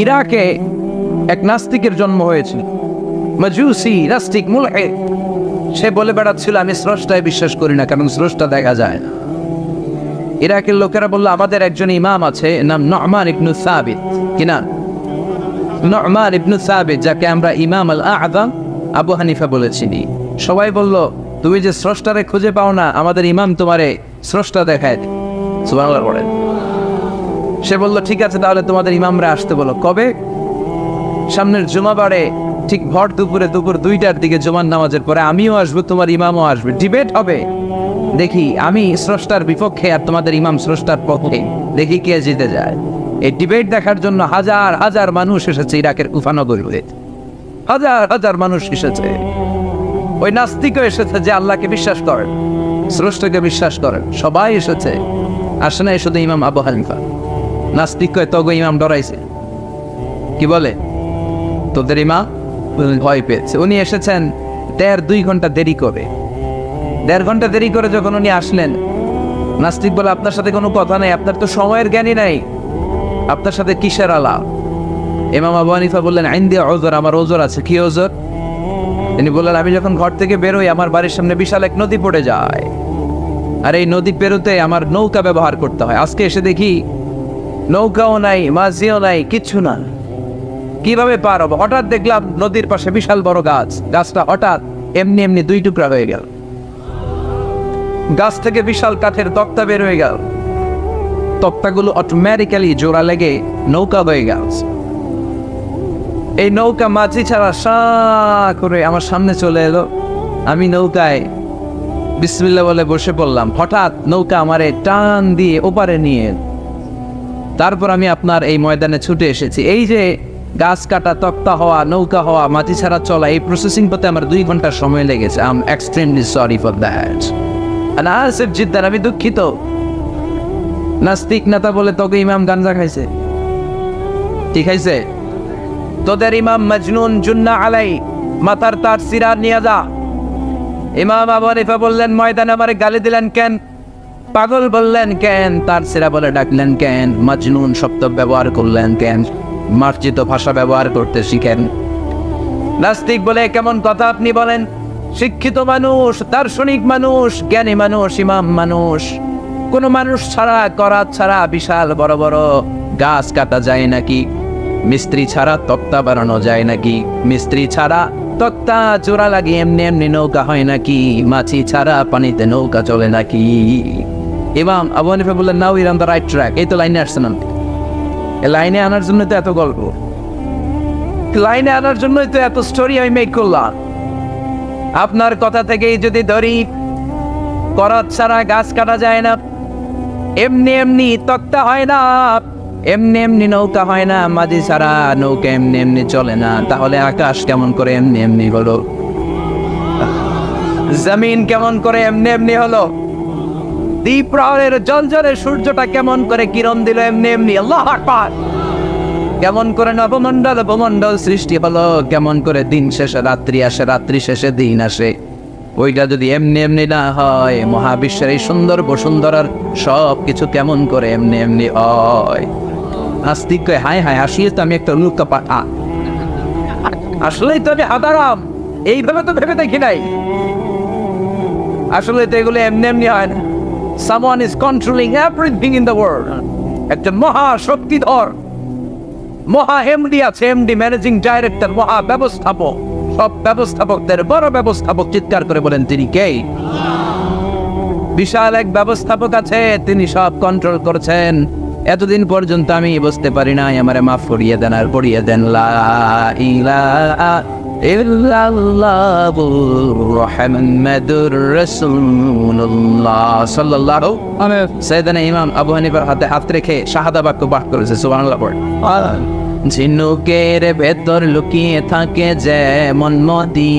ইরাকে এক নাস্তিকের জন্ম হয়েছিল, মাজুসি নাস্তিক মুলহিদ। সে বলে বেড়াচ্ছিল আমি স্রষ্টায় বিশ্বাস করি না, কারণ স্রষ্টা দেখা যায় না। ইরাকের লোকেরা বলল আমাদের একজন ইমাম আছে, নাম নু'মান ইবনে সাবিত। কি নাম? নু'মান ইবনে সাবিত, যাকে আমরা ইমাম আল আযম আবু হানিফা বলেছি। সবাই বলল তুমি যে স্রষ্টারে খুঁজে পাও না, আমাদের ইমাম তোমারে স্রষ্টা দেখায়। সুবহানাল্লাহ বলেন। সে বলল ঠিক আছে, তাহলে তোমাদের ইমামরা আসতে বলো। কবে? সামনের জুমাবারে ঠিক ভর দুপুরে, দুপুর 2টার দিকে জুমার নামাজের পরে আমিও আসবো, তোমার ইমামও আসবে, ডিবেট হবে। দেখি আমি স্রষ্টার বিপক্ষে আর তোমাদের ইমাম স্রষ্টার পক্ষে, দেখি কে জিতে যায়। এই ডিবেট দেখার জন্য হাজার হাজার মানুষ এসেছে ইরাকের কুফা নগরীতে। হাজার হাজার মানুষ এসেছে। ওই নাস্তিকও এসেছে যে আল্লাহকে বিশ্বাস করেন, স্রষ্টাকে বিশ্বাস করেন, সবাই এসেছে। আসে না শুধু ইমাম আবু হানিফা। নাস্তিক কয় তগো ইমাম ডরাইছে। কি বলে? তোদের ইমাম ভয় পেয়েছে। উনি এসেছেন 1.5-2 ঘন্টা দেরি করে। 1.5 ঘন্টা দেরি করে যখন উনি আসলেন, নাস্তিক বলে আপনার সাথে কোনো কথা নাই, আপনার তো সময়ের জ্ঞানই নাই, আপনার সাথে কিসের আলাপ? ইমাম আবু হানিফা বললেন ইনদি উযর, আমার ওজর আছে। কি ওজর? তিনি বললেন আমি যখন ঘর থেকে বেরোই আমার বাড়ির সামনে বিশাল এক নদী পড়ে যায়, আর এই নদী পেরোতে আমার নৌকা ব্যবহার করতে হয়। আজকে এসে দেখি নৌকাও নাই, মাঝিও নাই, কিচ্ছু না। কিভাবে পার হবো? হঠাৎ দেখলাম নদীর পাশে বিশাল বড় গাছ। গাছটা হঠাৎ এমনি এমনি 2 টুকরা হয়ে গেল। গাছ থেকে বিশাল কাঠের তক্তা বের হয়ে গেল। তক্তাগুলো অটোমেটিক্যালি জোড়া লেগে নৌকা হয়ে গেল। এই নৌকা মাঝি ছাড়া সা করে আমার সামনে চলে এলো। আমি নৌকায় বিসমিল্লাহ বলে বসে পড়লাম। হঠাৎ নৌকা আমারে টান দিয়ে ওপারে নিয়ে, তারপর আমি আপনার এই ময়দানে ছুটে এসেছি। এই যে গাছ কাটা, তক্তা হওয়া, নৌকা হওয়া, মাটি ছাড়া চলা, এই প্রসেসিং করতে আমার 2 ঘন্টা সময় লেগেছে। I am extremely sorry for that. Asif জিদ্দার, আমি দুঃখিত। নাস্তিক নেতা বলে তোকে ইমাম গাঞ্জা খাইছে। ঠিক খাইছে? তোদের ইমাম মজনুন, জুন্না আলাই, মাথার তার সিরা নিয়ে যা। ইমাম আবু হানিফা বললেন ময়দানে আমারে গালি দিলেন কেন? পাগল বললেন কেন? তার সিরা বলে ডাকলেন কেন? মজনুন শব্দ ব্যবহার করলেন কেন? মার্জিত ভাষা ব্যবহার করতে শিখেন। নাস্তিক বলে কেমন কথা আপনি বলেন? শিক্ষিত মানুষ, দার্শনিক মানুষ, জ্ঞানী মানুষ, ইমাম মানুষ, কোন মানুষ ছাড়া, করাত ছাড়া বিশাল বড় বড় গাছ কাটা যায় নাকি? মিস্ত্রি ছাড়া তক্তা বানানো যায় নাকি? মিস্ত্রি ছাড়া তক্তা জোড়া লাগিয়ে এমনি এমনি নৌকা হয় নাকি? মাছি ছাড়া পানিতে নৌকা চলে নাকি? ইমাম আবু হানিফা বললেন now you on the right track. এই তো লাইনে আসছেন আপনি। এই লাইনে আনার জন্য তো এত গল্প, লাইনে আনার জন্যই তো এত স্টোরি আমি মেক করলাম। আপনার কথা থেকেই যদি ধরি, করাত ছাড়া গাছ কাটা যায় না, এমনি এমনি তক্তা হয় না, এমনি এমনি নৌকা হয় না, মাঝি ছাড়া নৌকা এমনি এমনি চলে না, তাহলে আকাশ কেমন করে এমনি এমনি হলো? জমিন কেমন করে এমনি এমনি হলো? দ্বীপ প্রহরের জলজলে সূর্যটা কেমন করে কিরণ দিল এমনি এমনি? আল্লাহু আকবার! কেমন করে নবমণ্ডল উপমণ্ডল সৃষ্টি হলো? কেমন করে দিন শেষে রাত্রি আসে, রাত্রি শেষে দিন আসে? ওইটা যদি এমনি এমনি না হয়, মহাবিশ্বের এই সুন্দর বসুন্ধরার সব কিছু কেমন করে এমনি এমনি হয়? নাস্তিক কয় হায় হায়, হাসিয়ে তো আমি একটা লুকা পাঠা। আসলেই তো আমি হাদারাম, এইভাবে তো ভেবে দেখি নাই। আসলে তো এগুলো এমনি এমনি হয় না। Someone is controlling everything in the world. একটা মহা শক্তিধর মহা এমডি আছে, এমডি ম্যানেজিং ডাইরেক্টর, মহা ব্যবস্থাপক। সব ব্যবস্থাপকদের বড় ব্যবস্থাপক। চিৎকার করে বলেন তিনি কে? বিশাল এক ব্যবস্থাপক আছে, তিনি সব কন্ট্রোল করছেন। এতদিন পর্যন্ত আমি বুঝতে পারি নাই, আমারে মাফ করিয়ে দেন আর পড়িয়ে দেন লা ইলাহা ইল্লাল্লাহু মুহাম্মাদুর রাসূলুল্লাহ সাল্লাল্লাহু আলাইহি সাইয়েদনা ইমাম আবু হানিফার হাতে হাত রেখে শাহাদা বাক্য পাঠ করেছে। সুবহানাল্লাহ পড়ে। ঝিনুকের ভেতর লুকিয়ে থাকে যেমন মতি,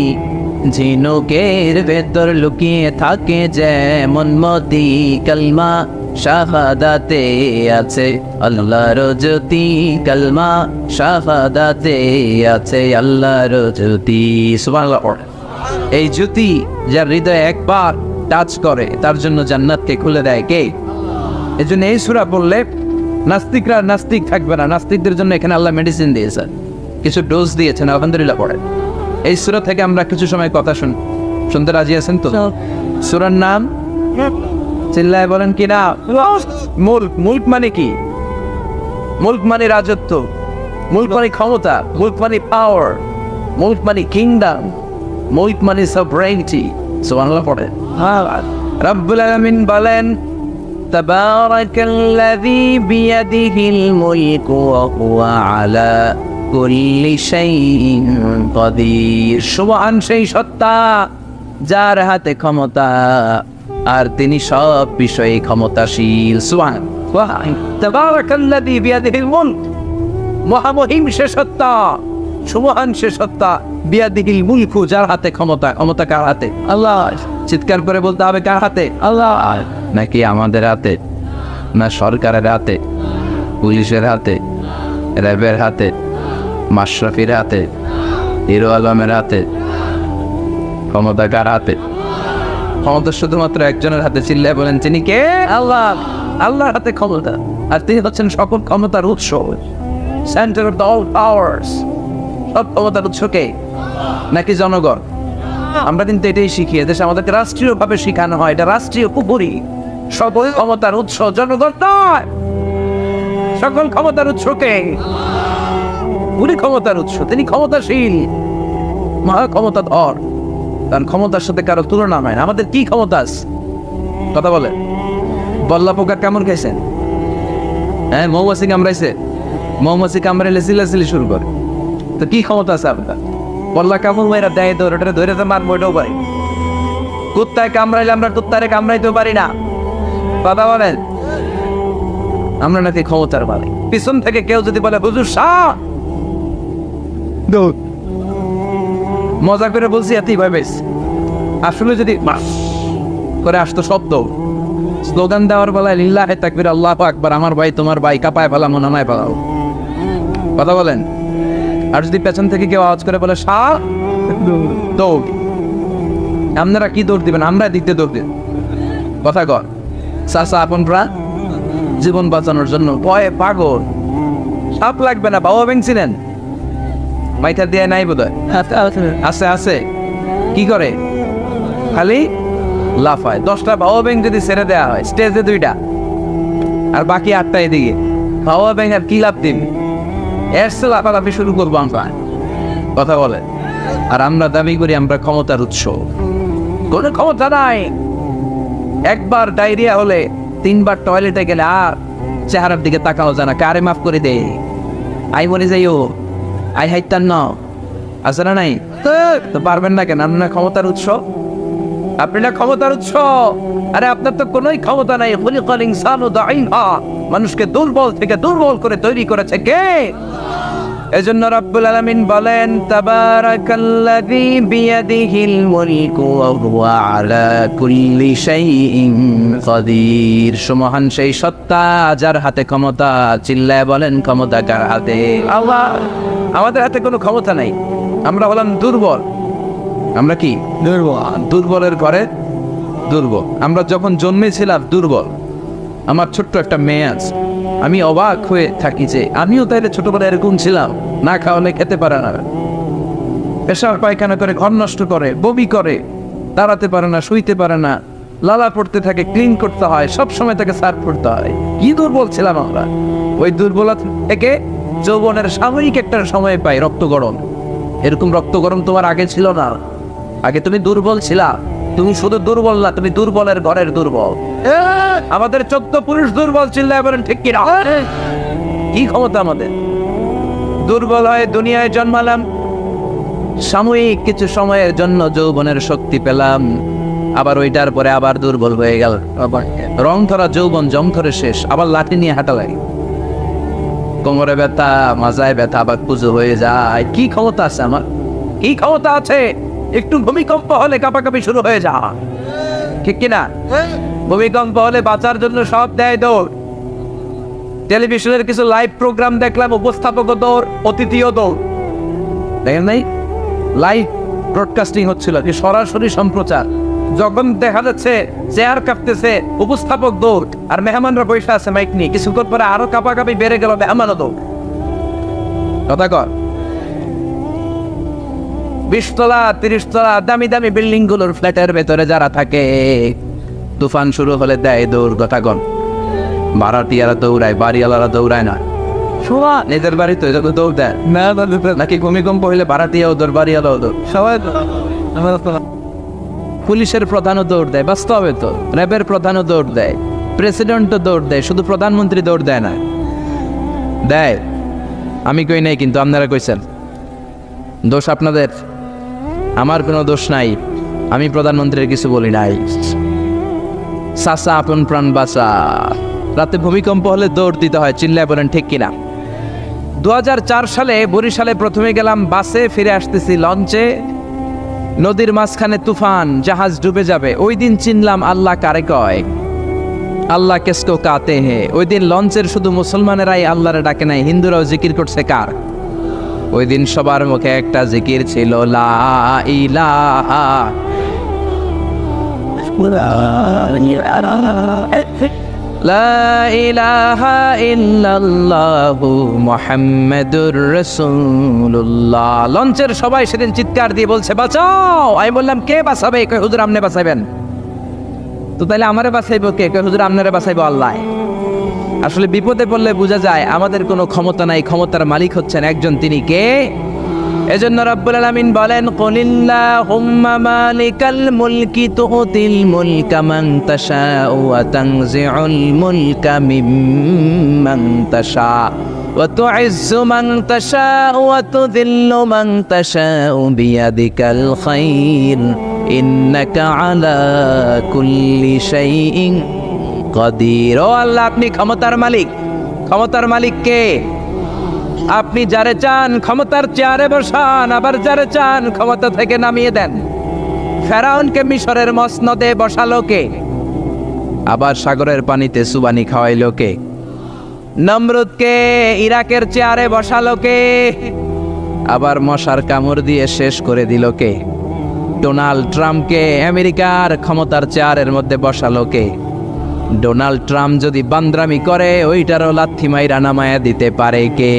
ঝিনুকের ভেতর লুকিয়ে থাকে যেমন মতি, কালমা শাহাদাতে আছে আল্লাহর জ্যোতি, কালমা শাহাদাতে আছে আল্লাহর জ্যোতি। সুবহানাল্লাহ। এই জ্যোতি যার হৃদয়ে একবার টাচ করে তার জন্য জান্নাতকে খুলে দেয় কে? এজন্য এই সূরা পড়লে নাস্তিকরা নাস্তিক থাকবে না। নাস্তিকদের জন্য এখানে আল্লাহ মেডিসিন দিয়েছেন, কিছু ডোজ দিয়েছেন। আলহামদুলিল্লাহ পড়েন। এই সূরা থেকে আমরা কিছু সময় কথা শুনতে রাজি আছেন তো? সূরার নাম চিল্লায় বলেন কি না? মুলক। মুলক মানে কি? মুলক মানে রাজত্ব, মুলক মানে ক্ষমতা, মুলক মানে পাওয়ার, মুলক মানে কিংডম, মুলক মানে সভরেনিটি। সুবহানাল্লাহ পড়েন। রব্বুল আলামিন বলেন তাবারাকাল্লাযী বিয়াদিহিল মুলকু ওয়া হুয়া আলা কুল্লি শাইইন কাদির। সুবহান সেই সত্তা যার হাতে ক্ষমতা আর তিনি সব বিষয়ে ক্ষমতাশীল। সুবহান। তাবারাকাল্লাযী বিয়াদিহিল মুলক, মহামহিম সে সত্তা, সুবহান সে সত্তা, বিয়াদিহিল মুলকু যার হাতে ক্ষমতা। ক্ষমতা কার হাতে? আল্লাহ। চিৎকার করে বলতে হবে কার হাতে? আল্লাহ। নাকি আমাদের হাতে, না সরকারের হাতে, পুলিশের হাতে, র্যাবের হাতে, মাশরাফির হাতে, হিরো আলমের হাতে? ক্ষমতা কার হাতে? ক্ষমতা শুধুমাত্র একজনের হাতে। চিল্লায় বলেন তিনি কে? আল্লাহ। আল্লাহর হাতে ক্ষমতা, আর তিনি হচ্ছেন সকল ক্ষমতার উৎস, সেন্টার অফ অল পাওয়ার্স। সব ক্ষমতার উৎস কে? নাকি জনগণ? আমরা কিন্তু এটাই শিখি, দেশে আমাদেরকে রাষ্ট্রীয়ভাবে শিখানো হয় এটা রাষ্ট্রীয় কুপুরি। সকল ক্ষমতার উৎস জনগণ নয়, সকল ক্ষমতার উৎস কে? উনি ক্ষমতার উৎস, তিনি ক্ষমতাশীল, মহা ক্ষমতাধর। কারণ ক্ষমতার সাথে কারো তুলনা হয় না। আমাদের কি ক্ষমতা আছে? কথা বলে। বল্লা পোকা কেমন খাইছেন? হ্যাঁ, মৌমাছি কামড়াইছে, মৌমাছি কামড়াইলে চিল্লাচিল্লি শুরু করে। তো কি ক্ষমতা আছে আপনার? বল্লা কামড় মেয়েরা দেয় ধরে, ওটা ধরে তো মারবো, এটাও পারি। কুত্তায় কামড়াইলে আমরা কুত্তারে কামড়াইতেও পারি না। কথা বলেন। আমরা নাকি ক্ষমতার মালিক। পিছন থেকে কেউ যদি বলে হুজুর শাহ, মজা করে বলছি এতই ভয় পেয়েছি, আসলে যদি করে আসতো শব্দ, স্লোগান দেওয়ার বেলায় লিল্লাহে তাকবীর, আল্লাহু আকবার, আমার ভাই তোমার ভাই, কাপায় ফেলামো নামায় ফেলাও। কথা বলেন। আর যদি পেছন থেকে কেউ আওয়াজ করে বলে শাহ, দৌড়। আপনারা কি দৌড় দিবেন? আমরা দিতে দৌড় দিন। কথা কর। চাচা আপনরা জীবন বাঁচানোর জন্য ভয়ে পাগল। সাপ লাগবে না, বাবা ভেঙছিলেন মাইথার দিয়ে নাই বোধ হয়। আছে আছে। কি করে? খালি লাফায়। 10টা বাবা ব্যাং যদি ছেড়ে দেওয়া হয় স্টেজে 2টা, আর বাকি 8টা এদিকে, বাবা ব্যাং আর কি লাভ দিন? এসে লাফালাফি শুরু করবো আমরা। কথা বলে। আর আমরা দাবি করি আমরা ক্ষমতার উৎস। কোনো ক্ষমতা নাই। একবার ডায়রিয়া হলে 3বার টয়লেটে গেলে আর চেহারার দিকে তাকাও যায় না। কারে মাফ করে দে? আই মরে যাইও, আই হাইতান না, আছে না নাই? তো পারবেন না কেন? আপনার ক্ষমতার উৎস, আপনি না ক্ষমতার উৎস। আরে আপনার তো কোনোই ক্ষমতা নাই। খুলিকাল ইনসানু দাঈফা, মানুষকে দুর্বল থেকে দুর্বল করে তৈরি করেছে কে? এজন্য রব্বুল আলামিন বলেন তাবারাকাল্লাযী বিয়াদিহিল মুলকু ওয়া হুয়া আলা কুল্লি শাইইন কাদির। সুমহান সেই সত্তা যার হাতে ক্ষমতা। চিল্লায় বলেন ক্ষমতা কার হাতে? আল্লাহ। আমাদের হাতে কোনো ক্ষমতা নাই। আমরা হলাম দুর্বল। আমরা কি? দুর্বল। দুর্বলের ঘরে দুর্বল। আমরা যখন জন্মেছিলাম দুর্বল। আমার ছোট্ট একটা মেয়ে আছে, আমি অবাক হয়ে থাকি যে আমিও তাইলে ছোটবেলায় এরকম ছিলাম। না খাওয়ালে খেতে পারে না, পেশাব পায়খানা করে, ঘর নষ্ট করে, বমি করে, দাঁড়াতে পারে না, শুইতে পারে না, লালা পড়তে থাকে, ক্লিন করতে হয়, সব সময় তাকে সার্ভ করতে হয়। কি দুর্বল ছিলাম আমরা। ওই দুর্বলতা থেকে যৌবনের সাময়িক একটা সময় পাই রক্ত গরম। এরকম রক্ত গরম তোমার আগে ছিল না। আগে তুমি দুর্বল ছিলা। তুমি শুধু দুর্বল না, তুমি দুর্বলের ঘরের দুর্বল। আমাদের 14 পুরুষ দুর্বল। চিল্লায় বলেন ঠিক কিনা? কি ক্ষমতা আমাদের? দুর্বল হয়ে দুনিয়ায় জন্মালাম, সাময়িক কিছু সময়ের জন্য যৌবনের শক্তি পেলাম, আবার ওইটার পরে আবার দুর্বল হয়ে গেল। রং ধরা যৌবন জং ধরে শেষ, আবার লাঠি নিয়ে হাঁটা লাগে, কোমরে ব্যথা, মাজায় ব্যথা, আবার পুজো হয়ে যায়। কি ক্ষমতা আছে আমার? কি ক্ষমতা আছে? একটু ভূমিকম্প হলে কাঁপাকাঁপি শুরু হয়ে যায়, ঠিক কিনা? ভূমিকম্প হলে বাঁচার জন্য সব দেয় দৌড়। টেলিভিশনের কিছু লাইভ প্রোগ্রাম দেখলাম, উপস্থাপক দৌড়, অতিথিও দৌড়। দেখেন নাই? লাইভ ব্রডকাস্টিং হচ্ছিল, যে সরাসরি সম্প্রচার। যখন দেখা যাচ্ছে চেয়ার কাঁপতেছে, উপস্থাপক দৌড়, আর মেহমানরা বসে আছে মাইক নিয়ে, কিছুক্ষণ পরে আরো কাঁপাকাঁপি বেড়ে গেল, মেহমানও দৌড়। কথা কর, 20 তলা 30 তলা দামি দামি বিল্ডিং গুলোর ফ্ল্যাটের ভেতরে যারা থাকে, তুফান শুরু হলে দেয় দৌড়। কথা কন, ভাড়াটিয়ারা দৌড়ায়, বাড়িওয়ালারা দৌড়ায় না। শোনা নিজের বাড়ি তো এটা দৌড় দেয় না, নাকি ভূমিকম্প হইলে ভাড়াটিয়াও দৌড়, বাড়িওয়ালাও দৌড়, সবাই। পুলিশের প্রধানও দৌড় দেয়, বাস্তবে তো র্যাবের প্রধানও দৌড় দেয়, প্রেসিডেন্টও দৌড় দেয়, শুধু প্রধানমন্ত্রী দৌড় দেয় না। দেয়, আমি কই নাই, কিন্তু আপনারা কইছেন। দোষ আপনাদের, আমার কোনো দোষ নাই। আমি প্রধানমন্ত্রীর কিছু বলি নাই। চাচা আপন প্রাণ বাঁচা। রাতে ভূমিকম্প হলে দৌড় দিতে হয়, চিল্লায় বলেন ঠিক কিনা? 2004 সালে বরিশালে প্রথমে গেলাম বাসে, ফিরে আসতেছি লঞ্চে, নদীর মাঝখানে তুফান, জাহাজ ডুবে যাবে। ওই দিন চিনলাম আল্লাহ কারে কয়, আল্লাহ কেসকো কাতে হে। ওই দিন লঞ্চের শুধু মুসলমানেরাই আল্লাহরে ডাকে নাই, হিন্দুরাও জিকির করছে কার? ওই দিন সবার মুখে একটা জিকির ছিল, লা ইলাহা লা ইলাহা ইল্লাল্লাহু মুহাম্মাদুর রাসূলুল্লাহ। লঞ্চের সবাই সেদিন চিৎকার দিয়ে বলছে বাঁচাও। আমি বললাম কে বাঁচাবে? কই হুজুর আপনি বাঁচাবেন। তো তাইলে আমারে বাঁচাইবো কে? কই হুজুর আপনারে বাঁচাইবো আল্লাহ। আসলে বিপদে পড়লে বোঝা যায় আমাদের কোনো ক্ষমতা নাই, ক্ষমতার মালিক হচ্ছেন একজন, তিনি কে? এজন্য রব্বুল আলামিন বলেন, কুলিল্লাহুম্মা মালিকাল মুলকি তুতিল মুলকা মান তাশাউ ওয়া তানজিউল মুলকা মিম্মান তাশা ওয়া তুইজ্জু মান তাশাউ ওয়া তুযিল্লু মান তাশাউ বিয়াদিকাল খায়র ইন্নাকা আলা কুল্লি শাইইন কাদির। ও আল্লাহ, আপনি ক্ষমতার মালিক। ক্ষমতার মালিক কে? আপনি যারে চান ক্ষমতার চেয়ারে বসান, আবার যারে চান ক্ষমতা থেকে নামিয়ে দেন। ফেরাউনকে মিশরের মসনদে বসালো কে? আবার সাগরের পানিতে সুবানি খাওয়াইলো কে? নমরুদকে ইরাকের চেয়ারে বসালো কে? আবার মশার কামড় দিয়ে শেষ করে দিল কে? ডোনাল্ড ট্রাম্পকে আমেরিকার ক্ষমতার চেয়ারের মধ্যে বসালো কে? ডোনাল্ড ট্রাম্প যদি বান্দ্রামি করে, ওইটারও লাথি মাইরা নামায়া দিতে পারে কে?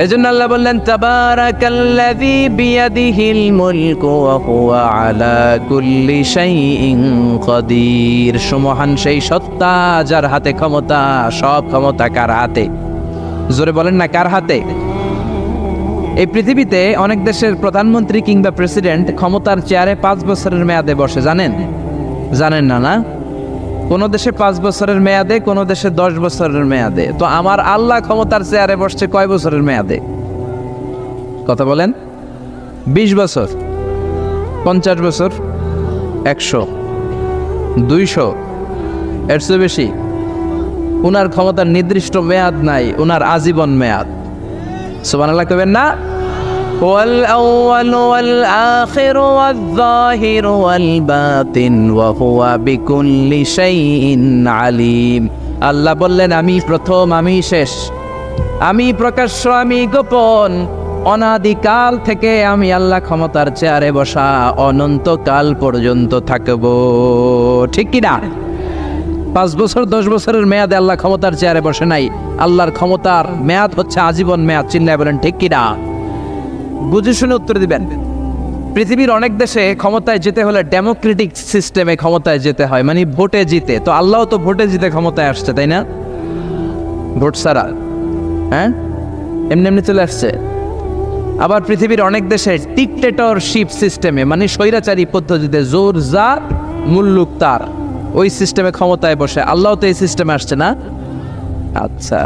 এজন্য আল্লাহ বললেন, তাবারাকাল্লাযী বিয়াদিহিল মুলকু ওয়া হুয়া আলা কুল্লি শাইইন কাদির। সুমহান সেই সত্তা যার হাতে ক্ষমতা, সব ক্ষমতা কার হাতে? জোরে বলেন না, কার হাতে? এই পৃথিবীতে অনেক দেশের প্রধানমন্ত্রী কিংবা প্রেসিডেন্ট ক্ষমতার চেয়ারে 5 বছরের মেয়াদে বসে, জানেন? জানেন না? না, কোন দেশে 5 বছরের মেয়াদে, কোন দেশে 10 বছরের মেয়াদে। তো আমার আল্লাহ ক্ষমতার চেয়ারে বসছে কয় বছরের মেয়াদে? কথা বলেন। 20 বছর, 50 বছর, 100, 200, এর চেয়ে বেশি? উনার ক্ষমতার নির্দিষ্ট মেয়াদ নাই, উনার আজীবন মেয়াদ। সুবহানাল্লাহ কইবেন না? ওয়াল আউয়াল ওয়াল আখির ওয়াল যাহির ওয়াল বাতিন ওয়া হুয়া বিকুল্লি শাইইন আলিম। আল্লাহ বললেন, আমি প্রথম, আমি শেষ, আমি প্রকাশ্য, আমি গোপন। অনাদিকাল থেকে আমি আল্লাহ ক্ষমতার চেয়ারে বসা, অনন্তকাল পর্যন্ত থাকব। ঠিক কি না? 5 বছর 10 বছরের মেয়াদে আল্লাহ ক্ষমতার চেয়ারে বসে নাই। আল্লাহর ক্ষমতার মেয়াদ হচ্ছে আজীবন মেয়াদ। চিল্লায় বলেন ঠিক কি না? বুঝে শুনে উত্তর দিবেন। পৃথিবীর অনেক দেশে ক্ষমতায় যেতে হলে ডেমোক্রেটিক সিস্টেমে ক্ষমতায় যেতে হয়, মানে ভোটে জিতে। তো আল্লাহ তো ভোটে জিতে ক্ষমতায় আসছে, তাই না? ভোট ছাড়া, হ্যাঁ, এমনি এমনি চলে আসছে। আবার পৃথিবীর অনেক দেশে ডিক্টেটরশিপ সিস্টেমে, মানে স্বৈরাচারী পদ্ধতিতে, জোর যার মুল্লুক তার, ওই সিস্টেমে ক্ষমতায় বসে। আল্লাহ তো এই সিস্টেমে আসছে না? আচ্ছা।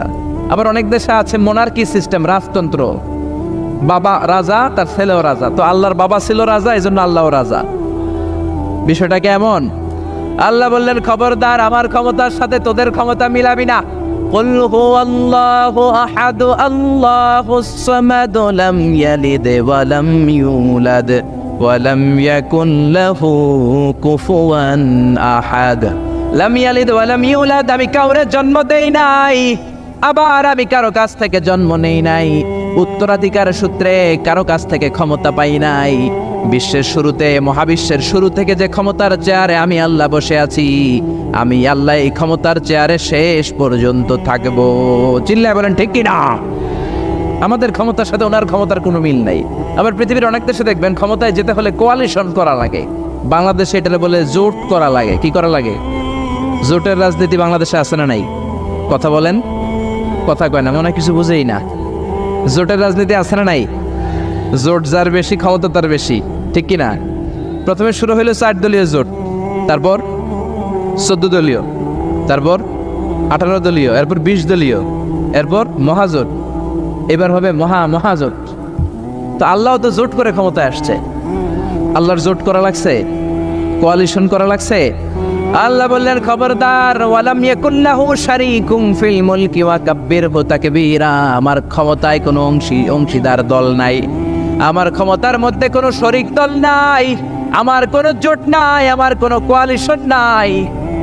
আবার অনেক দেশে আছে মোনার্কি সিস্টেম, রাজতন্ত্র, বাবা রাজা, তার ছেলেও রাজা। তো আল্লাহর বাবা ছিল রাজা, এই জন্য আল্লাহও রাজা। বিষয়টা কেমন? আল্লাহ বললেন, খবরদার, আমার ক্ষমতার সাথে তোদের ক্ষমতা মিলাবি না। কুল হুয়াল্লাহু আহাদ আল্লাহুস সামাদ লাম ইয়ালিদ ওয়া লাম ইউলাদ ওয়া লাম ইয়াকুন লাহু কুফুয়ান আহাদ। লাম ইয়ালিদ ওয়া লাম ইউলাদ, আমি কাউরে জন্ম দেই নাই, আবার আমি কারো কাছ থেকে জন্ম নেই নাই, উত্তরাধিকার সূত্রে কারো কাছ থেকে ক্ষমতা পাই নাই। বিশ্বের শুরুতে, মহাবিশ্বের শুরু থেকে যে ক্ষমতার চেয়ারে আমি আল্লাহ বসে আছি, আমি আল্লাহ এই ক্ষমতার চেয়ারে শেষ পর্যন্ত থাকবো। চিল্লায় বলেন ঠিক কি না? আমাদের ক্ষমতার সাথে ওনার ক্ষমতার কোনো মিল নাই। আবার পৃথিবীর অনেক দেশে দেখবেন ক্ষমতায় যেতে হলে কোয়ালিশন করা লাগে। বাংলাদেশে এটা বলে জোট করা লাগে। কি করা লাগে? জোটের রাজনীতি বাংলাদেশে আছে না নাই? কথা বলেন, কথা কয় না, মনে হয় কিছু বুঝেই না। জোটের রাজনীতি আছে না নাই? জোট যার বেশি ক্ষমতা তার বেশি, ঠিক কি না? প্রথমে শুরু হইল 4 দলীয় জোট, তারপর 14 দলীয়, তারপর 18 দলীয়, এরপর 20 দলীয়, এরপর মহাজোট, এবার হবে মহাজোট। তো আল্লাহ তো জোট করে ক্ষমতায় আসছে। আল্লাহর জোট করা লাগছে, কোয়ালিশন করা লাগছে। আল্লাহ বললেন খবরদার, ওয়ালাম ইয়াকুল্লাহু শারীকুম ফিল মুলকি ওয়া কাব্বিরহু তাকবীরা। আমার ক্ষমতায় কোনো অংশীদার দল নাই, আমার ক্ষমতার মধ্যে কোনো শরিক দল নাই, আমার কোনো জোট নাই, আমার কোনো কোয়ালিশন নাই।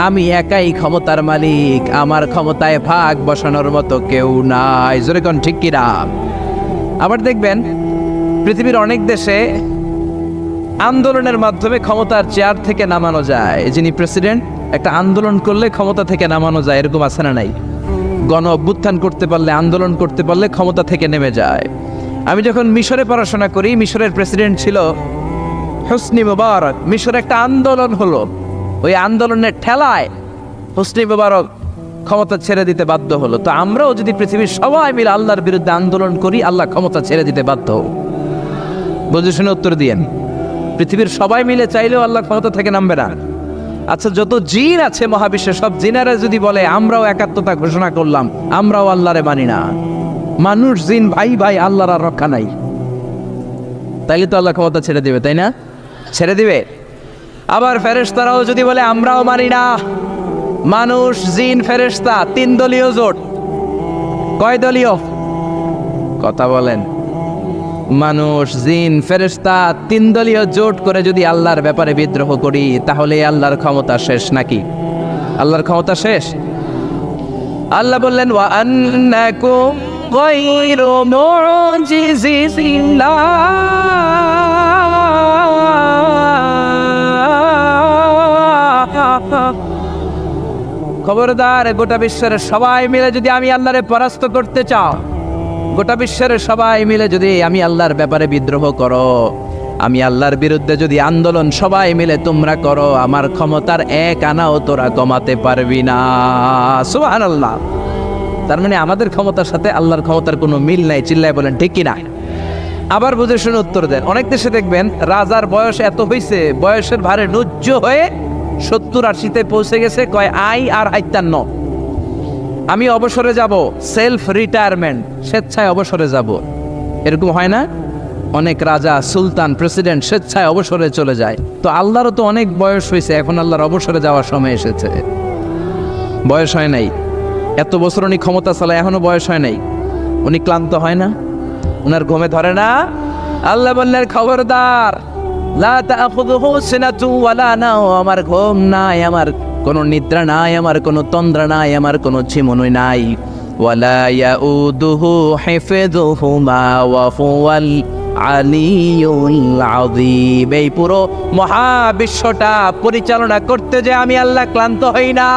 আমি একাই ক্ষমতার মালিক, আমার ক্ষমতায় ভাগ বসানোর মতো কেউ নাই। জোরে কোন ঠিক কি না? আবার দেখবেন পৃথিবীর অনেক দেশে আন্দোলনের মাধ্যমে ক্ষমতার চেয়ার থেকে নামানো যায়। যিনি প্রেসিডেন্ট, একটা আন্দোলন করলে ক্ষমতা থেকে নামানো যায়, এরকম আছে না নাই? গণ অভ্যুত্থান করতে পারলে, আন্দোলন করতে পারলে ক্ষমতা থেকে নেমে যায়। আমি যখন মিশরে পড়াশোনা করি, মিশরের প্রেসিডেন্ট ছিল হোসনি মুবারক। মিশরে একটা আন্দোলন হলো, ওই আন্দোলনের ঠেলায় হোসনি মুবারক ক্ষমতা ছেড়ে দিতে বাধ্য হলো। তো আমরাও যদি পৃথিবীর সবাই মিলে আল্লাহর বিরুদ্ধে আন্দোলন করি, আল্লাহ ক্ষমতা ছেড়ে দিতে বাধ্য। বুঝে শুনে উত্তর দিয়েন। পৃথিবীর সবাই মিলে চাইলেও আল্লাহ ক্ষমতা থেকে নামবে না। আচ্ছা, যত জিন আছে মহাবিশ্বে, সব জিনেরা যদি বলে আমরাও একাত্মতা ঘোষণা করলাম, আমরাও আল্লাহরে মানি না, মানুষ জিন ভাই ভাই, আল্লাহর আর রক্ষা নাই, তাইলে তো আল্লাহ ক্ষমতা ছেড়ে দিবে, তাই না? ছেড়ে দিবে। আবার ফেরেশতারাও যদি বলে আমরাও মানি না, মানুষ জিন ফেরেশতা 3 দলীয় জোট। কয় দলীয়? কথা বলেন। মানুষ জিন ফেরেশতা 3 দলীয় জোট করে যদি আল্লাহর ব্যাপারে বিদ্রোহ করি, তাহলে আল্লাহর ক্ষমতা শেষ নাকি? আল্লাহর ক্ষমতা শেষ? আল্লাহ বললেন ওয়া আন্নাকুম গায়রু মুজিজিল্লাহ। খবরদার, গোটা বিশ্বের সবাই মিলে যদি আমি আল্লাহরে পরাস্ত করতে চাও, গোটা বিশ্বের সবাই মিলে যদি আমি আল্লাহর ব্যাপারে বিদ্রোহ করো, আমি আল্লাহর বিরুদ্ধে যদি আন্দোলন সবাই মিলে তোমরা করো, আমার ক্ষমতার 1 আনাও তোরা কমাতে পারবি না। সুবহানাল্লাহ। তার মানে আমাদের ক্ষমতার সাথে আল্লাহর ক্ষমতার কোনো মিল নাই। চিল্লায় বলেন ঠিক কিনা? আবার বুঝে শুনে উত্তর দেন। অনেক দেশে দেখবেন রাজার বয়স এত হয়েছে, বয়সের ভারে নুজ্জ হয়ে 70-80-তে পৌঁছে গেছে, কয় আই আর 58, আমি অবসরে যাব, সেলফ রিটায়ারমেন্ট, স্বেচ্ছায় অবসরে যাব। এরকম হয় না? অনেক রাজা, সুলতান, প্রেসিডেন্ট স্বেচ্ছায় অবসরে চলে যায়। তো আল্লাহরও তো অনেক বয়স হয়েছে, এখন আল্লাহর অবসরে যাওয়ার সময় এসেছে। বয়স হয় নাই, এত বছর উনি ক্ষমতা চালায়, এখনো বয়স হয় নাই। উনি ক্লান্ত হয় না? উনার ঘুমে ধরে না? আল্লাহ বললেন খবরদার, লা তাখুযুহু সিনাতু ওয়ালা নাওম। আমার ঘুম নাই, আমার কোনো নিদ্রা নাই, আমার কোনো তন্দ্রা নাই, আমার কোনো ঝিমুনি নাই। ওয়ালা ইয়াউদুহু হিফযুহুমা ওয়া হুয়াল আলিয়ুল আযীম। এই পুরো মহাবিশ্বটা পরিচালনা করতে যে আমি আল্লাহ ক্লান্ত হই না,